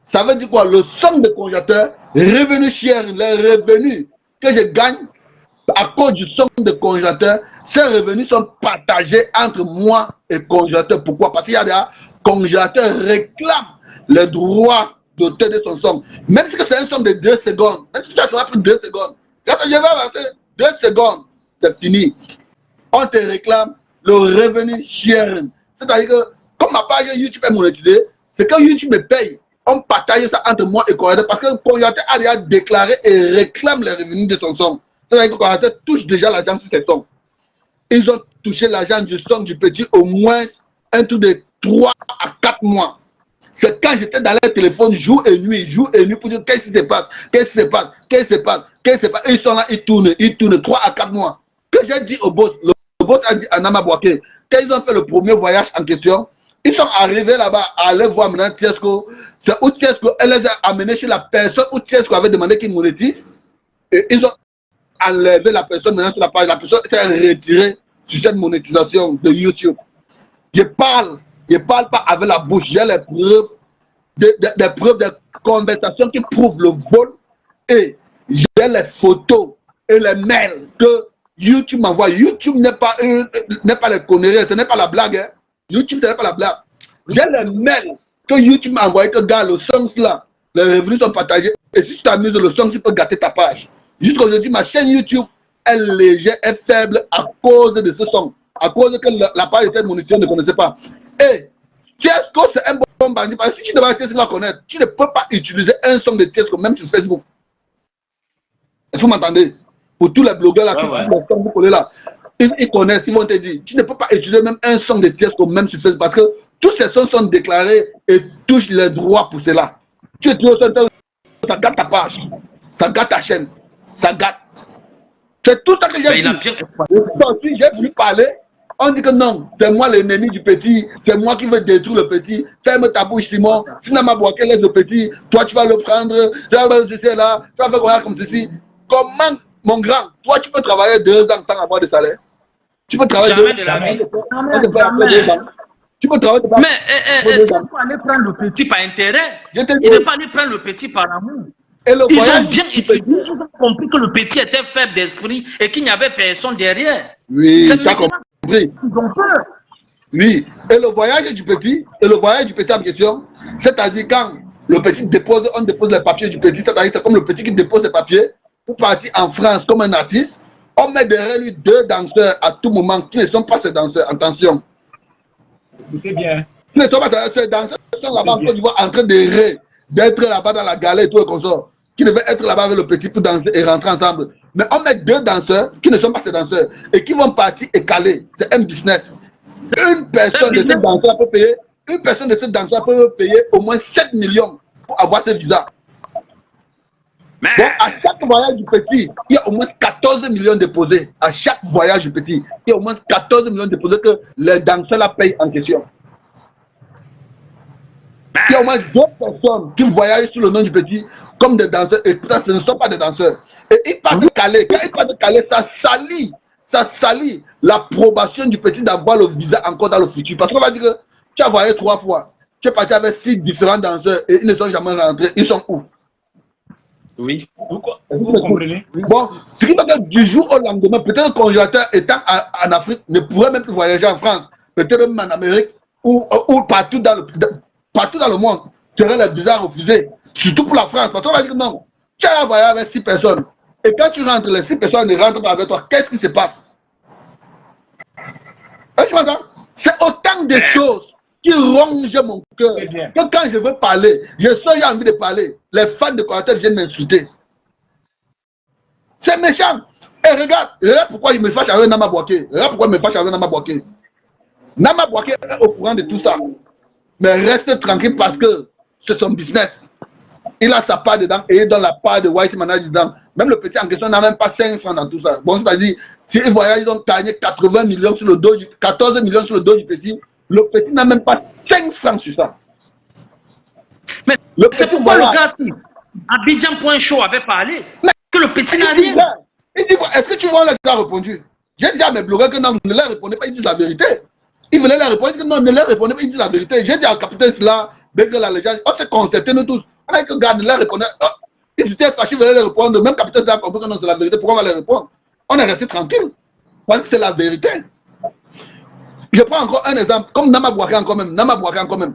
Ça veut dire quoi? Le son de congélateur, revenu sharing, les revenus que je gagne à cause du son de congélateur, ces revenus sont partagés entre moi et congélateur. Pourquoi? Parce qu'il y a congélateur réclame les droits d'auteur de son son. Même si c'est un son de 2 secondes, même si ça sera plus de 2 secondes, quand je vais avancer 2 secondes, c'est fini. On te réclame le revenu sharing. C'est-à-dire que, comme ma page YouTube est monétisée, c'est que YouTube me paye. On partage ça entre moi et Congélateur parce que le congélateur a déjà déclaré et réclame les revenus de son son. C'est-à-dire que le congélateur touche déjà l'argent sur ses sons. Ils ont touché l'argent du son du petit au moins un tour de 3 à 4 mois. C'est quand j'étais dans leur téléphone jour et nuit pour dire qu'est-ce qui se passe, qu'est-ce qui se passe, qu'est-ce qui se passe, qu'est-ce qui se passe. Et ils sont là, ils tournent 3 à 4 mois. Que j'ai dit au boss, le boss a dit à Nama Bouaké, quand ils ont fait le premier voyage en question, ils sont arrivés là-bas à aller voir maintenant Tiesco. C'est où Tiesco, elle les a amenés chez la personne où Tiesco avait demandé qu'il monétise. Et ils ont enlevé la personne maintenant sur la page. La personne s'est retirée sur cette monétisation de YouTube. Je parle pas avec la bouche. J'ai les preuves, des preuves de conversation qui prouvent le vol. Et j'ai les photos et les mails que YouTube m'envoie. YouTube n'est pas les conneries, ce n'est pas la blague. Hein. YouTube, ce n'est pas la blague. J'ai les mails que YouTube m'a envoyé que, gars, le son là, les revenus sont partagés. Et si tu t'amuses, le son, tu peux gâter ta page. Jusqu'aujourd'hui, ma chaîne YouTube est légère, est faible à cause de ce son. À cause que la page était monétisée, ne connaissait pas. Et Tiesco, c'est un bon bandit. Parce que si tu devrais Tiesco à connaître, tu ne peux pas utiliser un son de Tiesco, même sur Facebook. Est-ce que vous m'entendez? Pour tous les blogueurs là, vous collez là, ils connaissent, ils vont te dire, tu ne peux pas utiliser même un son de Tiesco, même sur Facebook, parce que tous ces sons sont déclarés et touchent les droits pour cela. Tu utilises un son, ça gâte ta page, ça gâte ta chaîne, ça gâte. C'est tout ça que j'ai dit. J'ai voulu parler, on dit que non, c'est moi l'ennemi du petit, c'est moi qui veux détruire le petit, ferme ta bouche Simon, si Nama Bouaké laisse le petit, toi tu vas le prendre, tu vas le ceci là, tu vas faire comme ceci. Comment, mon grand, toi tu peux travailler 2 ans sans avoir de salaire? Tu peux travailler 2 ans. Tu peux travailler. Mais il faut aller prendre le petit par intérêt. Il ne faut pas aller prendre le petit par amour. Ils ont bien étudié, ils ont compris que le petit était faible d'esprit et qu'il n'y avait personne derrière. Oui, tu as compris. Ils ont peur. Oui, et le voyage du petit en question, c'est-à-dire quand le petit dépose, on dépose les papiers du petit, c'est-à-dire c'est comme le petit qui dépose ses papiers pour partir en France comme un artiste, on met derrière lui 2 danseurs à tout moment qui ne sont pas ces danseurs. Attention. Écoutez bien. Qui ne sont pas ces danseurs, qui sont là-bas en Côte d'Ivoire en train d'être là-bas dans la galère et tout le consort, qui devaient être là-bas avec le petit pour danser et rentrer ensemble. Mais on met 2 danseurs qui ne sont pas ces danseurs et qui vont partir et caler. C'est un business. Une personne de ces danseurs peut payer au moins 7 millions pour avoir ce visa. Donc, à chaque voyage du petit, il y a au moins 14 millions déposés. À chaque voyage du petit, il y a au moins 14 millions déposés que les danseurs la payent en question. Il y a au moins 2 personnes qui voyagent sous le nom du petit comme des danseurs et pourtant ce ne sont pas des danseurs. Et ils partent de Calais. Quand ils partent de Calais, ça salit l'approbation du petit d'avoir le visa encore dans le futur. Parce qu'on va dire que tu as voyagé 3 fois, tu es parti avec 6 différents danseurs et ils ne sont jamais rentrés. Ils sont où? Oui. Pourquoi? Vous comprenez? Bon, ce qui veut dire que du jour au lendemain, peut-être le congélateur étant en Afrique ne pourrait même plus voyager en France, peut-être même en Amérique ou partout dans le monde. Tu aurais le visa refusé, surtout pour la France. Parce qu'on va dire que non, tu as voyagé avec 6 personnes. Et quand tu rentres, les 6 personnes ne rentrent pas avec toi. Qu'est-ce qui se passe? C'est autant de choses qui rongent mon cœur que quand je veux parler, j'ai envie de parler. Les fans de congélateur viennent m'insulter. C'est méchant. Et regarde pourquoi il me fâche avec Nama Bouaké. Regarde pourquoi il me fâche avec Nama Bouaké. Nama Bouaké est au courant de tout ça. Mais reste tranquille parce que c'est son business. Il a sa part dedans et il donne la part de White Manager dedans. Même le petit en question n'a même pas 5 francs dans tout ça. Bon, c'est-à-dire, s'il voyage, ils ont gagné 80 millions sur le dos, 14 millions sur le dos du petit. Le petit n'a même pas 5 francs sur ça. Mais c'est pourquoi le gars, Abidjan.show avait parlé, mais que le petit n'a rien. Il dit, est-ce que tu vois, les gars répondu? J'ai dit à mes blogueurs que non, ne leur répondez pas, ils disent la vérité. Ils venaient leur répondre, ils disent non, ne leur répondez pas, ils disent la vérité. J'ai dit à capitaine Silla, dès que la légende, on s'est concerté, nous tous. On a dit que gars, ne leur répondez pas. Ils étaient fâchés, ils venaient leur répondre. Même capitaine Silla a compris que non, c'est la vérité. Pourquoi on va leur répondre? On est resté tranquille. Parce que c'est la vérité. Je prends encore un exemple, comme Nama Bouaké encore même. Nama Bouaké encore même.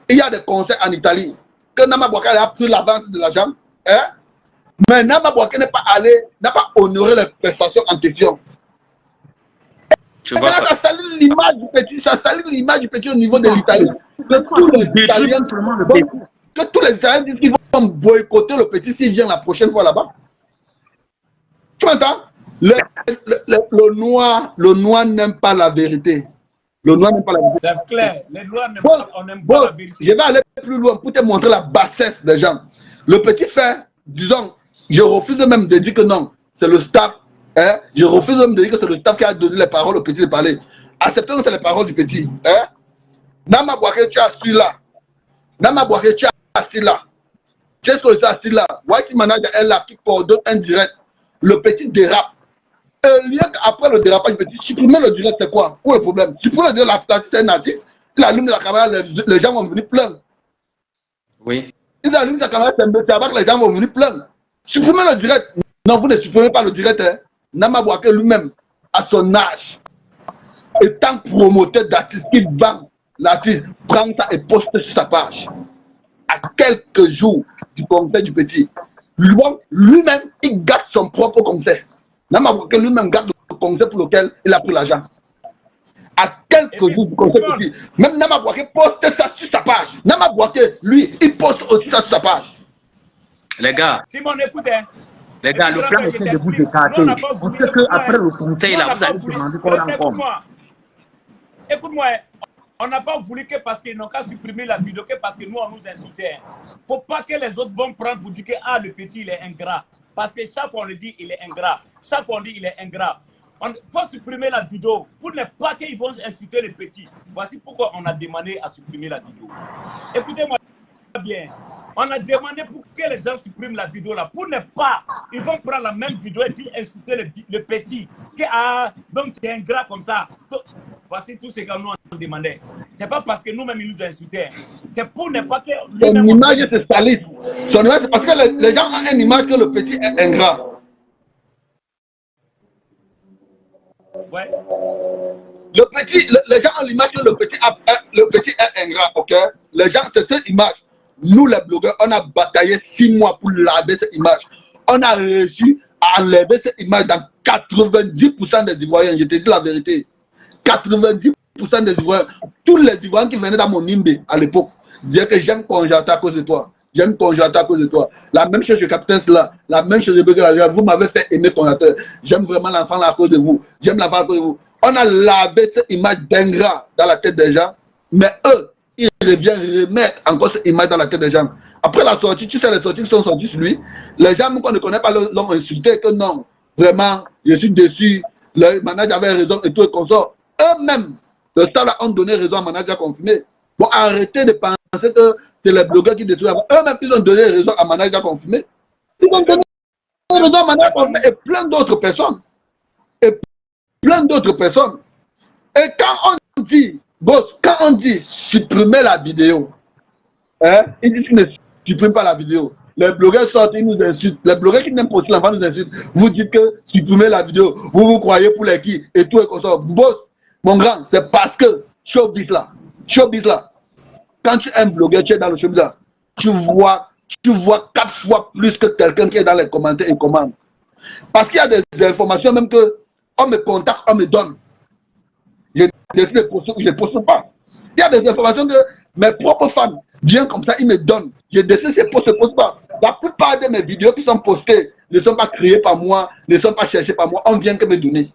Il y a des concerts en Italie que Nama Bouaké a pris l'avance de l'argent. Hein? Mais Nama Bouaké n'est pas allé, n'a pas honoré les prestations en question. Ça salit l'image du petit, ça salit l'image du petit au niveau de l'Italie. Que tous les Italiens disent qu'ils vont boycotter le petit s'il vient la prochaine fois là-bas. Tu m'entends? Le noir n'aime pas la vérité. Le noir n'aime pas la vérité. C'est clair. Les noirs n'aiment pas la vérité. Je vais aller plus loin pour te montrer la bassesse des gens. Le petit fait, disons, je refuse même de dire que non, c'est le staff. Hein? Je refuse même de dire que c'est le staff qui a donné les paroles au petit de parler. Acceptons que c'est les paroles du petit. Hein? Nama Bouaké, tu es assis là. Nama Bouaké, tu es assis là. Tu es assis là. Whitey Manager est là qui coordonne un direct. Le petit dérape. Et après le dérapage du petit, supprimer le direct, c'est quoi? Où est le problème? Supprimer le direct, l'artiste, c'est un artiste. Il allume la caméra, les gens vont venir plein. Oui. Il allume la caméra, c'est un tabac, les gens vont venir plein. Supprimez le direct. Non, vous ne supprimez pas le direct. Hein. Nama Bouaké lui-même, à son âge, étant promoteur d'artistes, qui vend l'artiste, prend ça et poste sur sa page. À quelques jours du concert du petit. Lui-même, il garde son propre concert. Nama Bouaké lui-même garde le concert pour lequel il a pris l'argent. À quelques jours du concert du petit. Même Nama Bouaké poste ça sur sa page. Nama Bouaké, lui, il poste aussi ça sur sa page. Les gars. Simon, écoutez. Les gars, le plan était de vous écarter. On sait qu'après le conseil, là, vous allez demander qu'on rencontre. Écoute-moi, on n'a pas voulu que parce qu'ils n'ont qu'à supprimer la vidéo, que parce que nous, on nous insultait. Il ne faut pas que les autres vont prendre pour dire que ah, le petit, il est ingrat. Parce que chaque fois, on le dit, il est ingrat. Chaque fois, on dit, il est ingrat. Il faut supprimer la vidéo pour ne pas qu'ils vont insulter le petit. Voici pourquoi on a demandé à supprimer la vidéo. Écoutez-moi bien. On a demandé pour que les gens suppriment la vidéo là. Pour ne pas, ils vont prendre la même vidéo et puis insulter le petit. Que, ah, donc tu es ingrat comme ça. Voici tout ce que nous on demandait. Ce n'est pas parce que nous-mêmes ils nous insultaient. C'est pour ne pas que. Son image se salisse. Son image, c'est parce que les gens ont une image que le petit est ingrat. Ouais. Le petit, les gens ont l'image que le petit est ingrat, ok? Les gens, c'est cette image. Nous, les blogueurs, on a bataillé 6 mois pour laver cette image. On a réussi à enlever cette image dans 90% des Ivoiriens. Je te dis la vérité. 90% des Ivoiriens. Tous les Ivoiriens qui venaient dans mon Nimbe à l'époque disaient que j'aime Konjato à cause de toi. J'aime Konjato à cause de toi. La même chose que Capitaine Sla. La même chose que vous m'avez fait aimer Konjato. J'aime vraiment l'enfant à cause de vous. J'aime l'enfant à cause de vous. On a lavé cette image d'ingrat dans la tête des gens. Mais eux, il revient remettre encore cette image dans la tête des gens. Après la sortie, tu sais les sorties qui sont sorties sur lui, les gens qu'on ne connaît pas l'ont insulté que non, vraiment, je suis déçu, le manager avait raison et tout et comme ça. Eux-mêmes, le staff ont donné raison au manager confirmé. Bon, arrêtez de penser que c'est les blogueurs qui détruisent. Eux-mêmes, ils ont donné raison à manager confirmé. Ils ont donné raison à manager confirmé et plein d'autres personnes. Et plein d'autres personnes. Et quand on dit, boss, quand on dit supprimer la vidéo, hein, ils disent qu'ils ne suppriment pas la vidéo. Les blogueurs sortent, ils nous insultent. Les blogueurs qui n'aiment pas aussi l'enfant nous insultent. Vous dites que supprimer la vidéo, vous croyez pour les qui et tout et comme ça. Boss, mon grand, c'est parce que showbiz là, quand tu es un blogueur, tu es dans le showbiz là, tu vois 4 fois plus que quelqu'un qui est dans les commentaires et commande. Parce qu'il y a des informations même que on me contacte, on me donne. Je décide de poster ou je ne poste pas. Il y a des informations que mes propres fans viennent comme ça, ils me donnent. Je décide de poster, je ne poste pas. La plupart de mes vidéos qui sont postées ne sont pas créées par moi, ne sont pas cherchées par moi, on vient que me donner.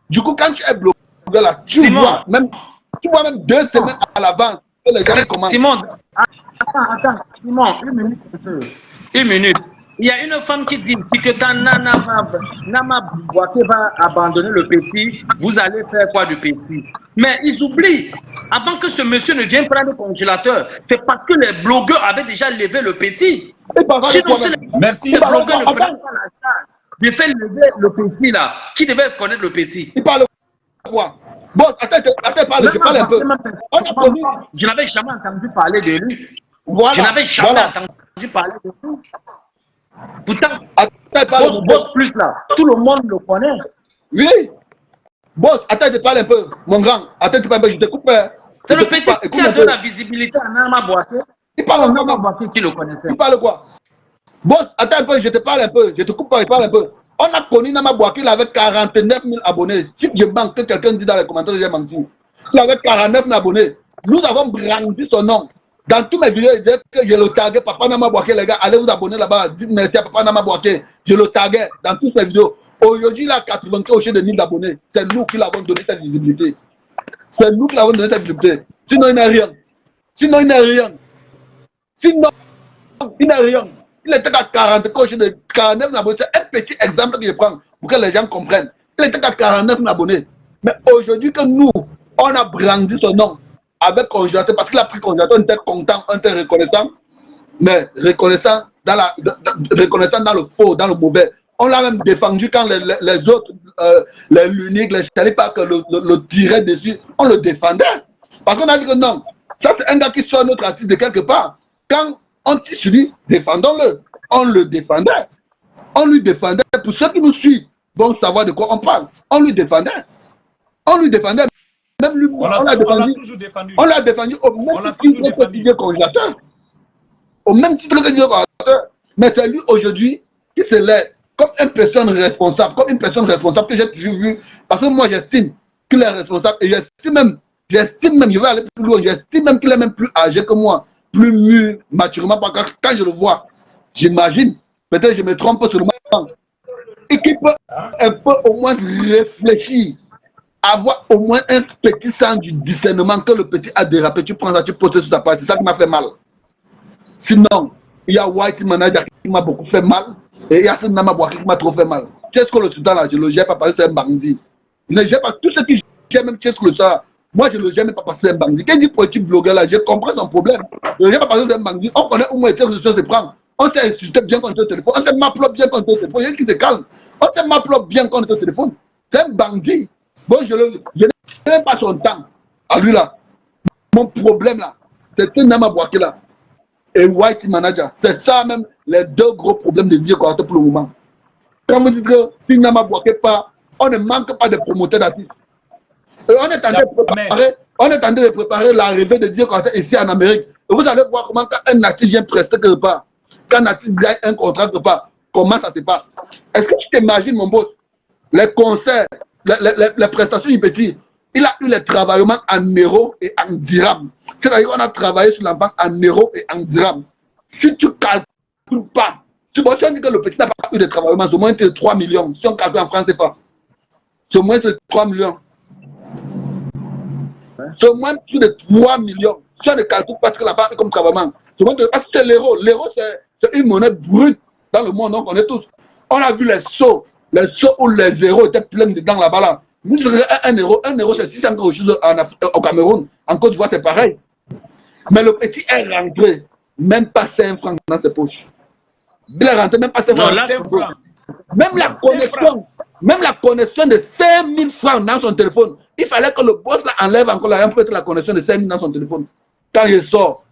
Du coup, quand tu es blogueur là, tu vois même 2 semaines à l'avance que les gens commandent. Simon, attends, Simon, une minute. Il y a une femme qui dit ici que quand Nama Bouaké va abandonner le petit, vous allez faire quoi du petit? Mais ils oublient, avant que ce monsieur ne vienne prendre le congélateur, c'est parce que les blogueurs avaient déjà levé le petit. Sinon, merci. Les blogueurs ne prennent pas la charge de faire lever le petit là. Qui devait connaître le petit? Il parle quoi? Bon, attends, je parle un peu. Je n'avais jamais entendu parler de lui. Voilà, je n'avais jamais entendu parler de lui. Pourtant, boss plus là, tout le monde le connaît. Oui. Boss, attends, je te parle un peu. Mon grand, attends, je te parle un peu. Je te coupe. C'est le petit qui a donné la visibilité à Nama Boaké. Il parle Nama Boaké qui le connaissait. Il parle quoi? Boss, attends un peu, je te parle un peu. Je te coupe pas, je parle un peu. On a connu Nama Boaké, il avait 49 000 abonnés. Si je manque, que quelqu'un dit dans les commentaires, j'ai menti. Il avait 49 000 abonnés. Nous avons brandi son nom. Dans tous mes vidéos, il disait que je le taguais. Papa Nama Boaké, les gars, allez vous abonner là-bas. Dites merci à Papa Nama Boaké. Je le taguais dans toutes mes vidéos. Aujourd'hui, il a 95 au chef de 1000 abonnés. C'est nous qui l'avons donné cette visibilité. C'est nous qui l'avons donné cette visibilité. Sinon, il n'a rien. Sinon, il n'a rien. Sinon, il n'a rien. Il était à 40 coachs de 49 abonnés. C'est un petit exemple que je prends pour que les gens comprennent. Il était à 49 abonnés. Mais aujourd'hui que nous, on a brandi son nom avec congélateur, parce qu'il a pris congélateur, on était content, on était reconnaissant, mais reconnaissant dans le faux, dans le mauvais. On l'a même défendu quand les autres, les l'unique, les chalets pas que le tiraient dessus, on le défendait. Parce qu'on a dit que non, ça c'est un gars qui sort notre artiste de quelque part. Quand on tire sur lui, défendons-le. On le défendait. On lui défendait. Pour ceux qui nous suivent vont savoir de quoi on parle. On lui défendait. On lui défendait. Même lui, on l'a défendu. On l'a défendu au même titre que Didier Congélateur. Au même titre que Didier Congélateur. Mais c'est lui aujourd'hui qui se lève comme une personne responsable. Comme une personne responsable que j'ai toujours vu. Parce que moi, j'estime qu'il est responsable. Et j'estime même, je vais aller plus loin, j'estime même qu'il est même plus âgé que moi. Plus mûr, maturement. Quand je le vois, j'imagine, peut-être je me trompe sur le moment, et qu'il peut un peu au moins réfléchir, avoir au moins un petit sens du discernement que le petit a dérapé, tu prends ça, tu poses sur ta page, c'est ça qui m'a fait mal. Sinon, il y a White Manager qui m'a beaucoup fait mal, et il y a ce Nama Boaké qui m'a trop fait mal. Qu'est-ce que le sultan là, je le gère pas parce que c'est un bandit. Je ne gère pas tout ce qui gère même qu'est-ce que le sultan. Moi, je ne le gère même pas parce que c'est un bandit. Quand il dit politique blogueur là, j'ai compris son problème. Je ne gère pas parce que c'est un bandit. On connaît au moins les choses se prendre. On s'est insulté bien contre le téléphone. On s'est maplop bien contre le téléphone. Il y a qui se calme. On s'est maplop bien contre le téléphone. C'est un bandit. Bon, je n'ai pas son temps à lui là. Mon problème là, c'est un Nama Boaké là. Et White Manager. C'est ça même les deux gros problèmes de vie qu'on a pour le moment. Quand vous dites que si Nama Boaké pas, on ne manque pas de promoteurs d'artistes. Et on est en train de préparer l'arrivée de Dieu ici en Amérique. Et vous allez voir comment quand un artiste vient prester quelque part, quand un artiste gagne un contrat quelque part, comment ça se passe. Est-ce que tu t'imagines, mon boss, les concerts, les prestations du petit, il a eu les travaillements en euros et en dirhams. C'est-à-dire qu'on a travaillé sur l'enfant en euros et en dirhams. Si tu ne calcules pas, si on dit que le petit n'a pas eu de travaillements, c'est au moins 3 millions. Si on calcule en France, c'est ça. C'est au moins 3 millions. C'est au moins plus de 3 millions. Si on ne calcule pas ce que la femme est comme travaillement, parce que c'est l'euro. L'euro, c'est une monnaie brute dans le monde, on connaît tous. On a vu les seaux où les zéros étaient pleins dedans là-bas. Là. Un euro c'est 600 euros au Cameroun. En Côte d'Ivoire, c'est pareil. Mais le petit est rentré, même pas 5 francs dans ses poches. Il est rentré, même pas 5 francs. Même la connexion de 5 000 francs dans son téléphone. Il fallait que le boss là enlève encore la connexion de 5 000 dans son téléphone. Quand je sors,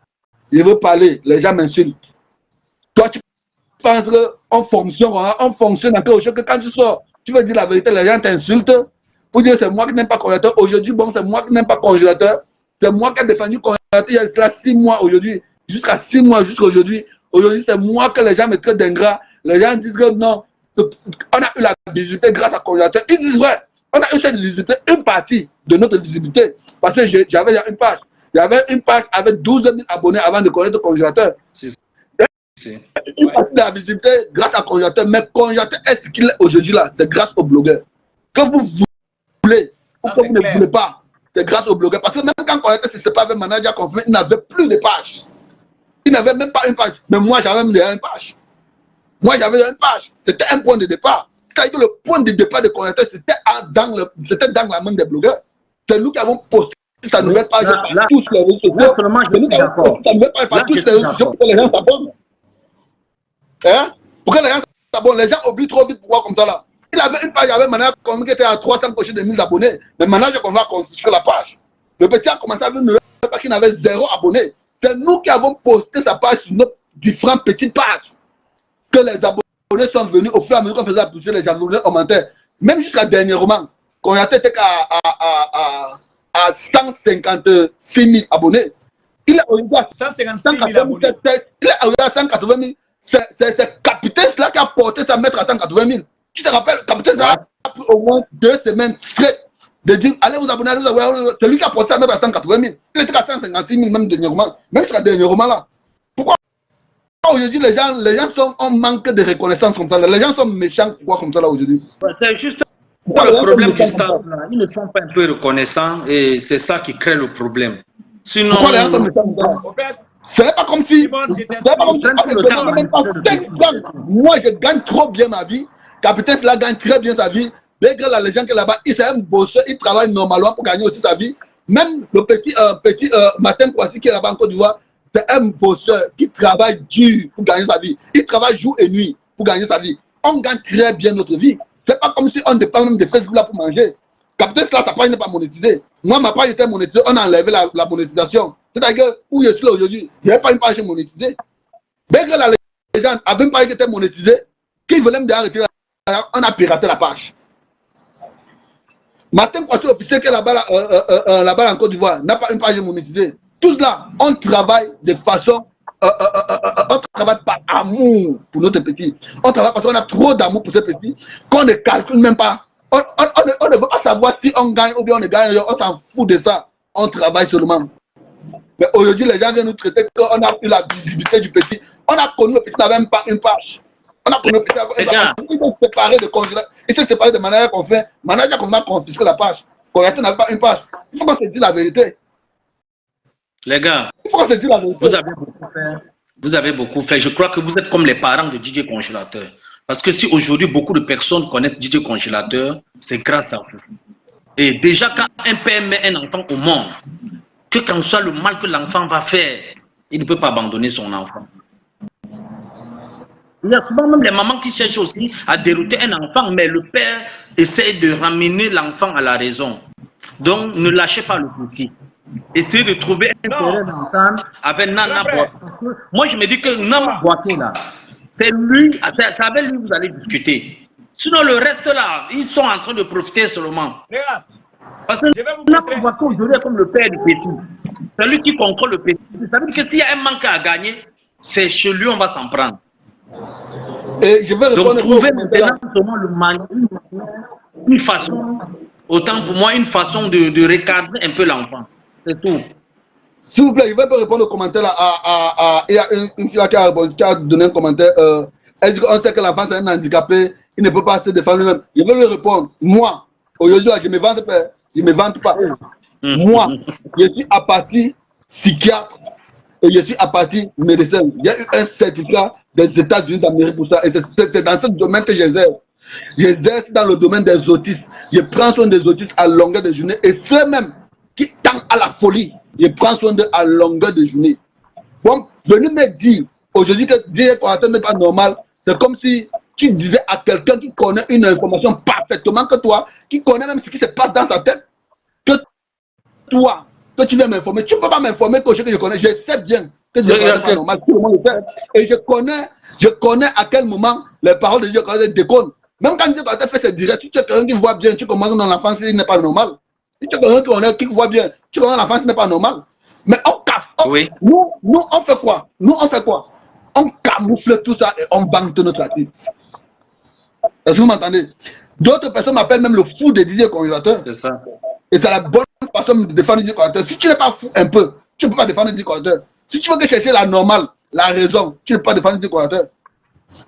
je veux parler, les gens m'insultent. Toi, tu penses qu'on fonctionne dans quelque chose que quand tu sors, tu veux dire la vérité, les gens t'insultent. Pour dire c'est moi qui n'aime pas congélateur. Aujourd'hui, bon, c'est moi qui n'aime pas congélateur. C'est moi qui ai défendu congélateur il y a cela 6 mois aujourd'hui. Jusqu'à 6 mois jusqu'à aujourd'hui. Aujourd'hui, c'est moi que les gens me traitent d'ingrat. Les gens disent que non, on a eu la visibilité grâce à congélateur. Ils disent vrai, on a eu cette visibilité, une partie de notre visibilité. Parce que j'avais une page. J'avais une page avec 12 000 abonnés avant de connaître le congélateur. Une partie de la visibilité grâce à congélateur. Mais congélateur est ce qu'il est aujourd'hui là. C'est grâce aux blogueurs. Que vous voulez ou que vous ne voulez pas, c'est grâce aux blogueurs. Parce que même quand congélateur ne s'est pas avec manager confirmé, il n'avait plus de page. Il n'avait même pas une page. Mais moi, j'avais même une page. Moi, j'avais une page. C'était un point de départ. C'est-à-dire que le point de départ de congélateur, c'était dans la main des blogueurs. C'est nous qui avons posté sa nouvelle page partout sur les réseaux sociaux. C'est nous qui avons posté sa nouvelle page partout sur les réseaux sociaux pour que les gens s'abonnent. Hein? Pour que les gens s'abonnent. Les gens oublient trop vite pour voir comme ça là. Il avait une page avec manager qui était à 300 cochers de 1000 abonnés. Le manager qu'on va construire la page. Le petit a commencé avec une nouvelle page qui n'avait 0 abonnés. C'est nous qui avons posté sa page sur nos différentes petites pages. Que les abonnés sont venus au fur et à mesure qu'on faisait pousser les abonnés augmentaient. Même jusqu'à dernièrement, Konaté était à 156 000 abonnés. Il est aujourd'hui à 156 000 abonnés. Il est aujourd'hui à 180 000. C'est Capitaine là qui a porté sa maître à 180 000. Tu te rappelles, Capitaine a pris au moins 2 semaines straight de dire allez vous abonner, c'est lui qui a porté sa maître à 180 000. Il était à 156 000 même dernièrement. Même jusqu'à dernièrement là. Pourquoi aujourd'hui les gens sont en manque de reconnaissance comme ça là. Les gens sont méchants quoi comme ça là aujourd'hui. C'est juste le problème du stade. Ils ne sont pas un peu reconnaissants et c'est ça qui crée le problème. Sinon, pourquoi les gens sont méchants? Au fait, ce n'est pas comme si. Moi, je gagne trop bien ma vie. Capitaine là gagne très bien sa vie. Dès que la légende qui est là-bas, il est un bosseur, il travaille normalement pour gagner aussi sa vie. Même le petit Martin Kouassi qui est là-bas en Côte d'Ivoire, c'est un bosseur qui travaille dur pour gagner sa vie. Il travaille jour et nuit pour gagner sa vie. On gagne très bien notre vie. C'est pas comme si on dépend même de Facebook là pour manger. Capitaine là, sa page n'est pas monétisée. Moi, ma page était monétisée, on a enlevé la monétisation. C'est-à-dire que où je suis là aujourd'hui, je n'avais pas une page monétisée. Dès que la légende avait une page qui était monétisée, qui voulait me dire retirer, on a piraté la page. Martin Kouassi, officier qui est là-bas en Côte d'Ivoire, n'a pas une page monétisée. Tout cela, on travaille de façon, on travaille par amour pour notre petit. On travaille parce qu'on a trop d'amour pour ce petit, qu'on ne calcule même pas. On ne veut pas savoir si on gagne ou bien on ne gagne, on s'en fout de ça. On travaille seulement. Mais aujourd'hui, les gens viennent nous traiter qu'on a eu la visibilité du petit. On a connu le petit, n'avait même pas une page. On a connu le petit, il s'est séparé de congélateur. Il s'est séparé de manager qu'on fait. Manager qu'on a confisqué la page. Congélateur n'avait pas une page. Il faut qu'on se dise la vérité. Les gars, il faut qu'on se dise la vérité. Vous avez beaucoup fait. Je crois que vous êtes comme les parents de DJ Congélateur. Parce que si aujourd'hui beaucoup de personnes connaissent DJ Congélateur, c'est grâce à vous. Et déjà, quand un père met un enfant au monde, que quand soit le mal que l'enfant va faire, il ne peut pas abandonner son enfant. Il y a souvent même les mamans qui cherchent aussi à dérouter un enfant, mais le père essaie de ramener l'enfant à la raison. Donc, ne lâchez pas le petit. Essayez de trouver un terrain d'entente avec Nana Boaké. Moi, je me dis que Nana Boaké, là, c'est lui, c'est avec lui que vous allez discuter. Sinon, le reste là, ils sont en train de profiter seulement. Regarde. Parce que Nana Boaké aujourd'hui est comme le père du petit. C'est lui qui contrôle le petit. Ça veut dire que s'il y a un manque à gagner, c'est chez lui on va s'en prendre. Et je vais répondre. Donc, trouver maintenant seulement le manier, une façon, autant pour moi, une façon de recadrer un peu l'enfant. C'est tout. S'il vous plaît, je vais pas répondre au commentaire là. Il y a une fille qui a donné un commentaire. Elle dit qu'on sait que l'enfant c'est un handicapé, il ne peut pas se défendre lui-même. Je vais lui répondre. Moi, aujourd'hui, je ne me vante pas. Je me vante pas. Moi, je suis à partir psychiatre et je suis à partir médecin. Il y a eu un certificat des États-Unis d'Amérique pour ça. Et c'est dans ce domaine que j'exerce. J'exerce dans le domaine des autistes. Je prends soin des autistes à longueur de journée. Et ceux-mêmes qui tendent à la folie, je prends soin d'eux à longueur de journée. Bon, venez me dire aujourd'hui que dire qu'on n'est pas normal, c'est comme si tu disais à quelqu'un qui connaît une information parfaitement que toi, qui connaît même ce qui se passe dans sa tête, que toi, que tu viens m'informer. Tu ne peux pas m'informer que je connais. Je sais bien que Dieu n'est pas normal. Tout le monde le sait. Et je connais à quel moment les paroles de Dieu déconnent. Même quand Dieu fait ses directs, si tu es quelqu'un qui voit bien, tu commences dans l'enfance, il n'est pas normal. Si tu es quelqu'un qui voit bien, tu commences dans l'enfance, il n'est pas normal. Mais on casse. Oui. Nous, on fait quoi? On camoufle tout ça et on banque notre artiste. Est-ce que vous m'entendez? D'autres personnes m'appellent même le fou des DJ Congélateur. C'est ça. Et c'est la bonne façon de défendre les correcteurs. Si tu n'es pas fou un peu, tu ne peux pas défendre les correcteurs. Si tu veux que chercher la normale, la raison, tu ne peux pas défendre les correcteurs.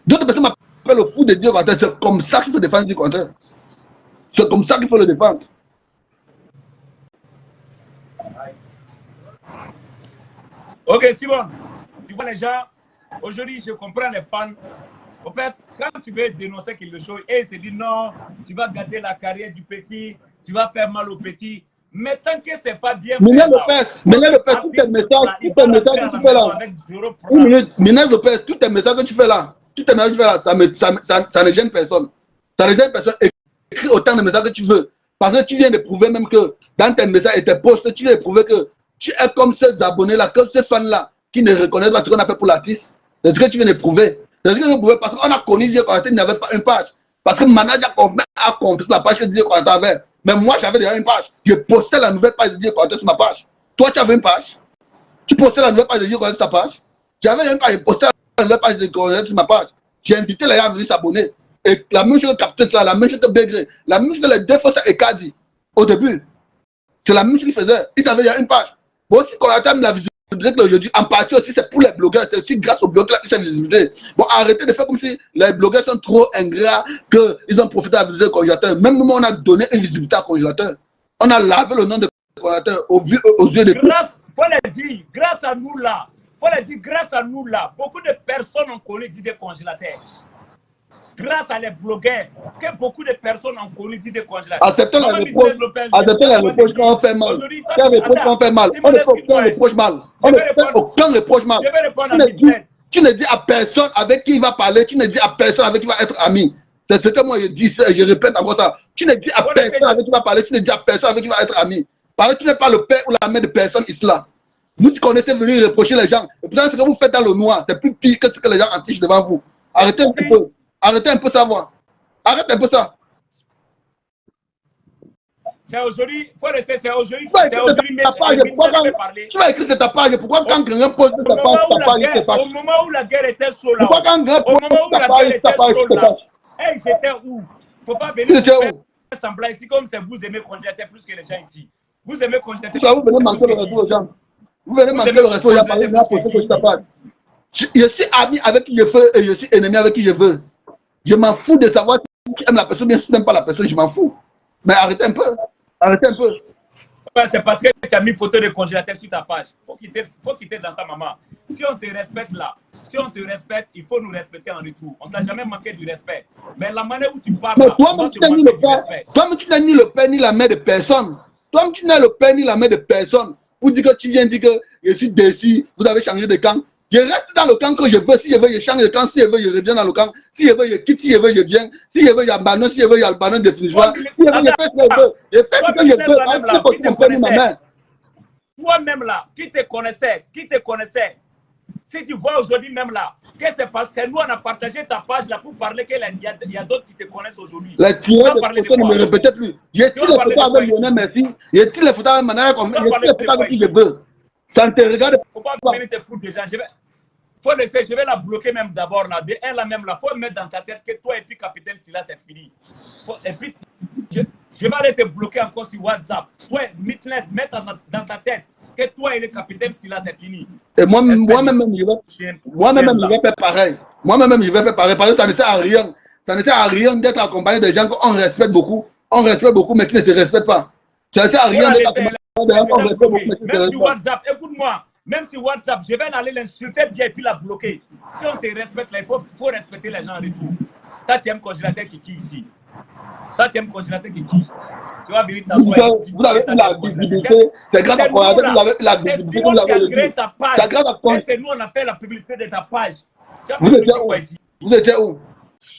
D'autres personnes m'appellent le fou des correcteurs. C'est comme ça qu'il faut défendre les correcteurs. C'est comme ça qu'il faut le défendre. Ok, Simon. Tu vois les gens, aujourd'hui, je comprends les fans. En fait, quand tu veux dénoncer quelque chose, et se dit non, tu vas gâter la carrière du petit, tu vas faire mal au petit. Mais tant que c'est pas bien. Ménage Lopez, tous tes messages que tu fais là. Une minute, Ménage Lopez, tous tes messages que tu fais là, ça ne gêne personne. Ça ne gêne personne. Écris autant de messages que tu veux. Parce que tu viens de prouver même que dans tes messages et tes posts, tu viens de prouver que tu es comme ces abonnés-là, comme ces fans-là, qui ne reconnaissent pas ce qu'on a fait pour l'artiste. C'est ce que tu viens de prouver. C'est ce que tu viens de prouver parce qu'on a connu Dieu quand il n'avait pas une page. Parce que le manager a confisqué la page que Dieu quand avait. Mais moi, j'avais déjà une page. Je postais la nouvelle page de Didier Konaté sur ma page. Toi, tu avais une page. Tu postais la nouvelle page de Didier Konaté sur ta page. J'avais une page, je postais la nouvelle page de Didier Konaté sur ma page. J'ai invité les gens à venir s'abonner. Et la même chose que Captain, la même chose que Bégré, la même chose que les deux fois et Kadi. Au début, c'est la même chose qu'ils faisaient. Ils avaient déjà une page. Bon, si Konaté me la visibilité aujourd'hui, en partie aussi, c'est pour les blogueurs. C'est aussi grâce aux blogueurs qu'ils ont visibilité. Bon, arrêtez de faire comme si les blogueurs sont trop ingrats, qu'ils ont profité de la visibilité de Congélateur. Même nous, on a donné une visibilité à Congélateur. On a lavé le nom de Congélateur aux yeux de tous. Faut le dire, grâce à nous là, grâce à nous là, beaucoup de personnes ont connu Didier Congélateur. Grâce à les blogueurs, que beaucoup de personnes ont connu Didier Congélateur. Acceptons les reproches qu'on fait mal. Quels reproches qu'on fait mal? On ne fait aucun reproche mal. On ne fait aucun reproche mal. Tu ne dis à personne avec qui il va parler, tu ne dis à personne avec qui il va être ami. C'est ce que moi je dis, je répète encore ça. Tu ne dis à personne avec qui il va parler, tu ne dis à personne avec qui il va être ami. Parce que tu n'es pas le père ou la mère de personne ici là. Vous connaissez venir reprocher les gens. Et pourtant, ce que vous faites dans le noir, c'est plus pire que ce que les gens affichent devant vous. Arrêtez un peu. Arrêtez un peu ça, moi. Arrête un peu ça. C'est aujourd'hui, faut laisser, c'est aujourd'hui. Tu vas écrire sur ta page. Pourquoi quand quelqu'un pose sur ta page, il te fâche? Au moment où la guerre était chaude là. Pourquoi quand quelqu'un pose sur ta page, il te fâche? Ils étaient où? Faut pas venir faire semblant ici comme c'est vous aimez Congélateur plus que les gens ici. Vous aimez Congélateur. Vous venez manquer le respect aux gens. Vous venez manquer le respect aux gens. Parler de la poster sur ta page. Je suis ami avec qui je veux et je suis ennemi avec qui je veux. Je m'en fous de savoir si tu aimes la personne, bien si tu n'aimes pas la personne, je m'en fous. Mais arrêtez un peu. Arrêtez un peu. Ouais, c'est parce que tu as mis photo de Congélateur sur ta page. Faut quitter dans sa maman. Si on te respecte là, si on te respecte, il faut nous respecter en retour. On t'a jamais manqué du respect. Mais la manière où tu parles, mais toi-même, tu n'as ni le père. Toi-même, tu n'as ni le père ni la mère de personne. Toi-même, tu n'as le père ni la mère de personne. Vous dites que tu viens dire que je suis déçu, vous avez changé de camp. Je reste dans le camp que je veux. Si je veux, je change de camp. Si je veux, je reviens dans le camp. Si je veux, je quitte. Si je veux, je viens. Si je veux, j'abandonne. Si je veux, j'abandonne définitivement. Si je veux, je fais ce que je veux. Je fais ce que je veux. Toi-même là, qui te connaissait, si tu vois aujourd'hui même là, qu'est-ce qui se passe? C'est nous, on a partagé ta page là pour parler qu'il y a d'autres qui te connaissent aujourd'hui. Les tireurs de photos ne me répétez plus. J'ai tiré les photos avec Lionel Messi. J'ai tiré les photos avec Manaya. J'ai tiré les photos avec qui je veux. Ça ne te regarde pas. Faut pas venir te foutre des gens. Faut laisser, je vais la bloquer même d'abord là. De un là même là, faut mettre dans ta tête que toi et puis Capitaine Sylla c'est fini. Et puis je vais aller te bloquer encore sur WhatsApp. Toi, mettre dans ta tête que toi et le Capitaine Sylla c'est fini. Et moi-même je vais faire pareil. Moi-même je vais faire pareil parce que ça ne sert à rien. Ça ne sert à rien d'être accompagné de gens qu'on respecte beaucoup. On respecte beaucoup mais qui ne se respectent pas. Ça ne sert à rien d'être accompagné. Même sur WhatsApp, écoute-moi, même sur WhatsApp, je vais aller l'insulter bien et puis la bloquer. Si on te respecte, là, il faut respecter les gens en retour. Toi, tu aimes Congélateur qui ici. Toi, tu aimes Congélateur qui tu vas venir t'asseoir. Vous avez la visibilité. C'est grâce à Congélateur, vous avez la visibilité. C'est grâce à Congélateur. C'est nous, on a fait la publicité de ta page. Vous étiez où? Vous étiez où?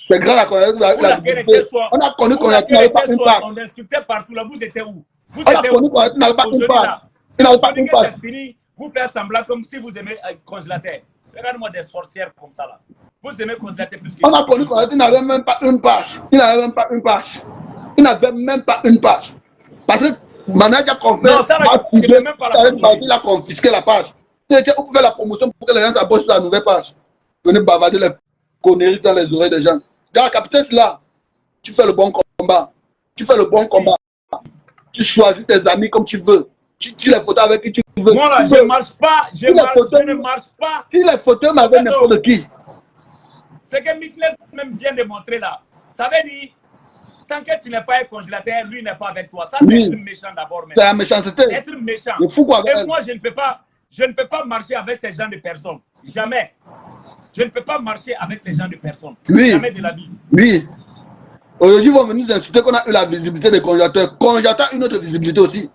C'est grâce à Congélateur, vous avez la visibilité. On a connu Congélateur, n'avait pas une page. On insultait partout là, vous étiez où? Vous on a connu Congélateur, n'avait pas une page. Il n'avait pas une page. Vous faites semblant comme si vous aimez Congélateur. Regardez-moi des sorcières comme ça là. Vous aimez Congélateur plus que... On a connu Congélateur, il n'avait même pas une page. Il n'avait même pas une page. Il n'avait même pas une page. Parce que manager confère, il a confisqué la page. C'était où faire la promotion pour que les gens s'abonnent sur la nouvelle page. Venez bavarder les conneries dans les oreilles des gens. Regarde, Capitaine là, tu fais le bon combat. Tu fais le bon combat. Tu choisis tes amis comme tu veux. Tu les photos avec qui tu veux. Moi là, je ne marche pas. Je ne marche pas. Si les photos m'avaient n'importe qui. Ce que Mikles même vient de montrer là, ça veut dire, tant que tu n'es pas un Congélateur, lui n'est pas avec toi. Ça, c'est être méchant d'abord. C'est la méchanceté. C'est être méchant. Et moi, je ne peux pas marcher avec ces gens de personnes. Jamais. Je ne peux pas marcher avec ces gens de personnes. Oui. Jamais de la vie. Oui. Aujourd'hui, ils vont venir nous insulter qu'on a eu la visibilité des Congélateurs. Congélateur a une autre visibilité aussi.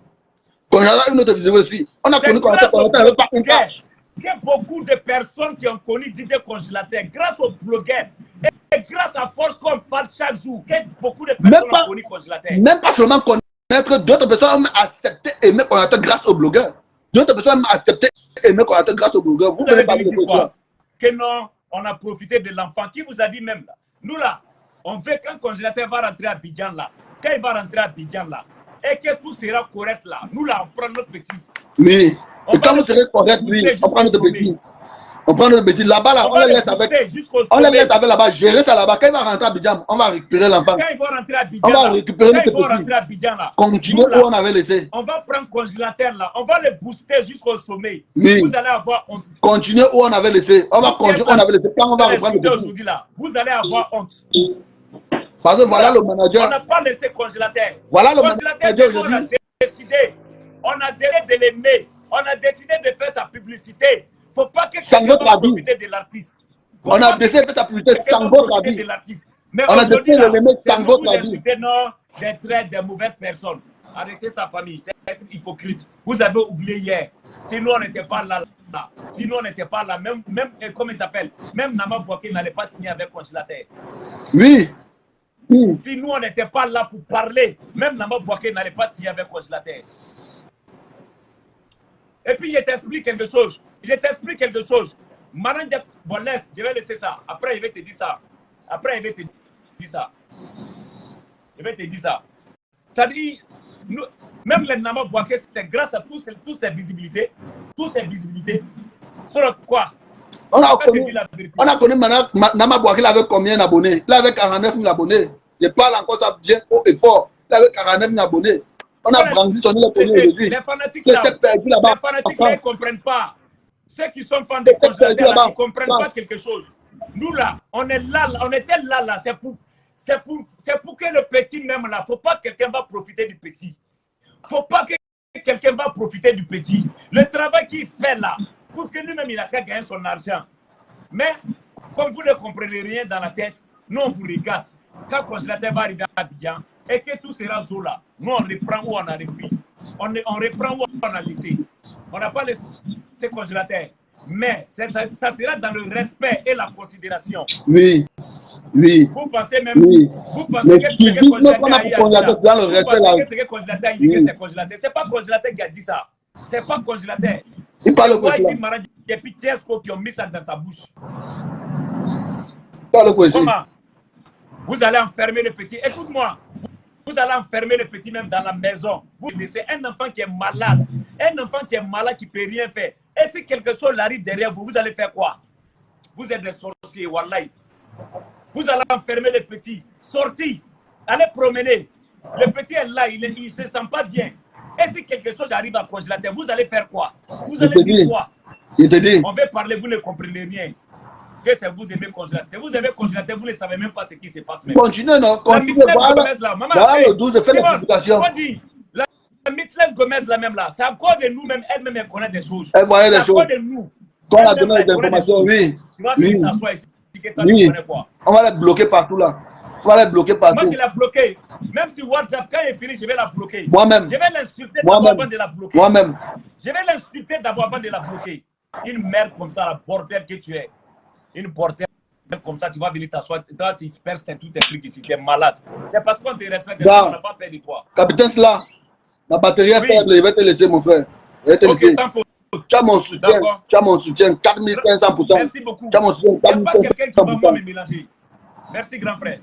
Congélateur a une autre visibilité aussi. On a connu Congélateur n'avait pas une page. Il y a beaucoup de personnes qui ont connu Didier Congélateur grâce aux blogueurs et grâce à force qu'on parle chaque jour. Beaucoup de personnes ont connu Congélateur. Même pas seulement connaître, d'autres personnes ont accepté aimer Congélateur grâce aux blogueurs. D'autres personnes ont accepté aimer Congélateur grâce aux blogueurs. Vous allez parler de quoi? Que non, on a profité de l'enfant. Qui vous a dit même là? Nous là, on veut quand Congélateur va rentrer à Abidjan là. Quand il va rentrer à Abidjan là, et que tout sera correct là, nous là, on prend notre petit. Oui. Et quand vous serez correct, oui, on prend notre petit. On prend notre petit. Là-bas, là, on les laisse avec. On les laisse avec là-bas, gérer ça là-bas. Quand il va rentrer à Abidjan, on va récupérer l'enfant. Quand ils vont rentrer à Abidjan, on va récupérer notre rentrer à Abidjan là. Continuez où on avait laissé. On va prendre congélateur là. On va les booster jusqu'au sommet. Oui. Vous allez avoir honte. Continuez où on avait laissé. On va continuer où on avait laissé. Quand on va reprendre le petit. Aujourd'hui là, vous allez avoir honte. Parce que voilà le manager. On n'a pas laissé congélateur. Voilà le manager aujourd'hui. On a décidé. On a décidé de l'aimer. On a décidé de faire sa publicité. Il ne faut pas que quelqu'un profite de l'artiste. On a décidé de faire sa publicité sans votre avis. Mais on a décidé de l'aimer sans votre avis. D'être des mauvaises personnes. Arrêtez sa famille. C'est être hypocrite. Vous avez oublié hier. Sinon, on n'était pas là. Sinon, on n'était pas là. Même comment il s'appelle? Même Nama Bouaké n'allait pas signer avec congélateur. Oui. Si nous, on n'était pas là pour parler, même Nama Bouaké n'allait pas signer avec congélateur. Et puis, il t'explique quelque chose. Manan, bon, laisse, je vais laisser ça. Après, il va te dire ça. Ça dit, nous, même les Nama Bouaké, c'est grâce à toutes ces visibilités. Sur quoi? On a connu Nama Bouaké, il avait combien d'abonnés? Il avait 49 000 abonnés. Je parle encore ça bien haut et fort. Il avait 49 000 abonnés. On a brandi son île aujourd'hui. Les fanatiques là, ils ne comprennent pas. Ceux qui sont fans de congélateurs là, ils ne comprennent pas quelque chose. Nous là, on est là, on était là, c'est pour que le petit même là, il ne faut pas que quelqu'un va profiter du petit. Le travail qu'il fait là, pour que lui-même il a qu'à gagner son argent. Mais, comme vous ne comprenez rien dans la tête, nous on vous regarde. Quand le congélateur va arriver à Abidjan, et que tout sera Zola, nous on reprend où on a repris. On reprend où on a laissé. On n'a pas laissé congélateur. Mais ça sera dans le respect et la considération. Oui. Vous pensez même vous pensez que c'est que congélateur il dit que c'est congélateur. C'est pas congélateur qui a dit ça. C'est pas congélateur. Il parle au congélateur. Et puis Tiesco qui ont mis ça dans sa bouche. Comment? Vous allez enfermer le petit. Écoute-moi. Vous allez enfermer le petit même dans la maison. Vous laissez un enfant qui est malade. Un enfant qui est malade qui ne peut rien faire. Et si quelque chose arrive derrière vous, vous allez faire quoi? Vous êtes des sorciers, wallahi. Vous allez enfermer le petit. Sorti. Allez promener. Le petit est là, il ne se sent pas bien. Et si quelque chose arrive à congélateur, vous allez faire quoi? Vous allez dire quoi? On veut parler, vous ne comprenez rien. Que c'est vous aimez congélateur. Vous aimez congélateur, vous ne savez même pas ce qui se passe. Continuez, non? Continuez, voilà le 12, faites la publication. La Mitless Gomez, là même là, c'est à cause de nous-mêmes, elle-même, elle connaît des choses. Elle voyait des choses. C'est à cause de nous. Quand on a donné des informations, oui. On va les bloquer partout là. Moi, je l'ai bloqué. Même si WhatsApp, quand il est fini, je vais la bloquer. Moi-même. Je vais l'insulter d'abord avant de la bloquer. Moi-même. Je vais l'insulter d'abord avant de la bloquer. Une merde comme ça, la bordel que tu es. Une bordel comme ça, tu vas venir t'asseoir. Toi, tu perds tous tes trucs ici. Tu es malade. C'est parce qu'on te respecte. On n'a pas peur de toi. Capitaine Sla, ma batterie est faible. Je vais te laisser, mon frère. Je vais te laisser. Sans faute. Tu as mon soutien. Tu as mon soutien. 4500%. Merci beaucoup. Tu as mon soutien. Il n'y a pas quelqu'un qui va me mélanger. Merci, grand frère.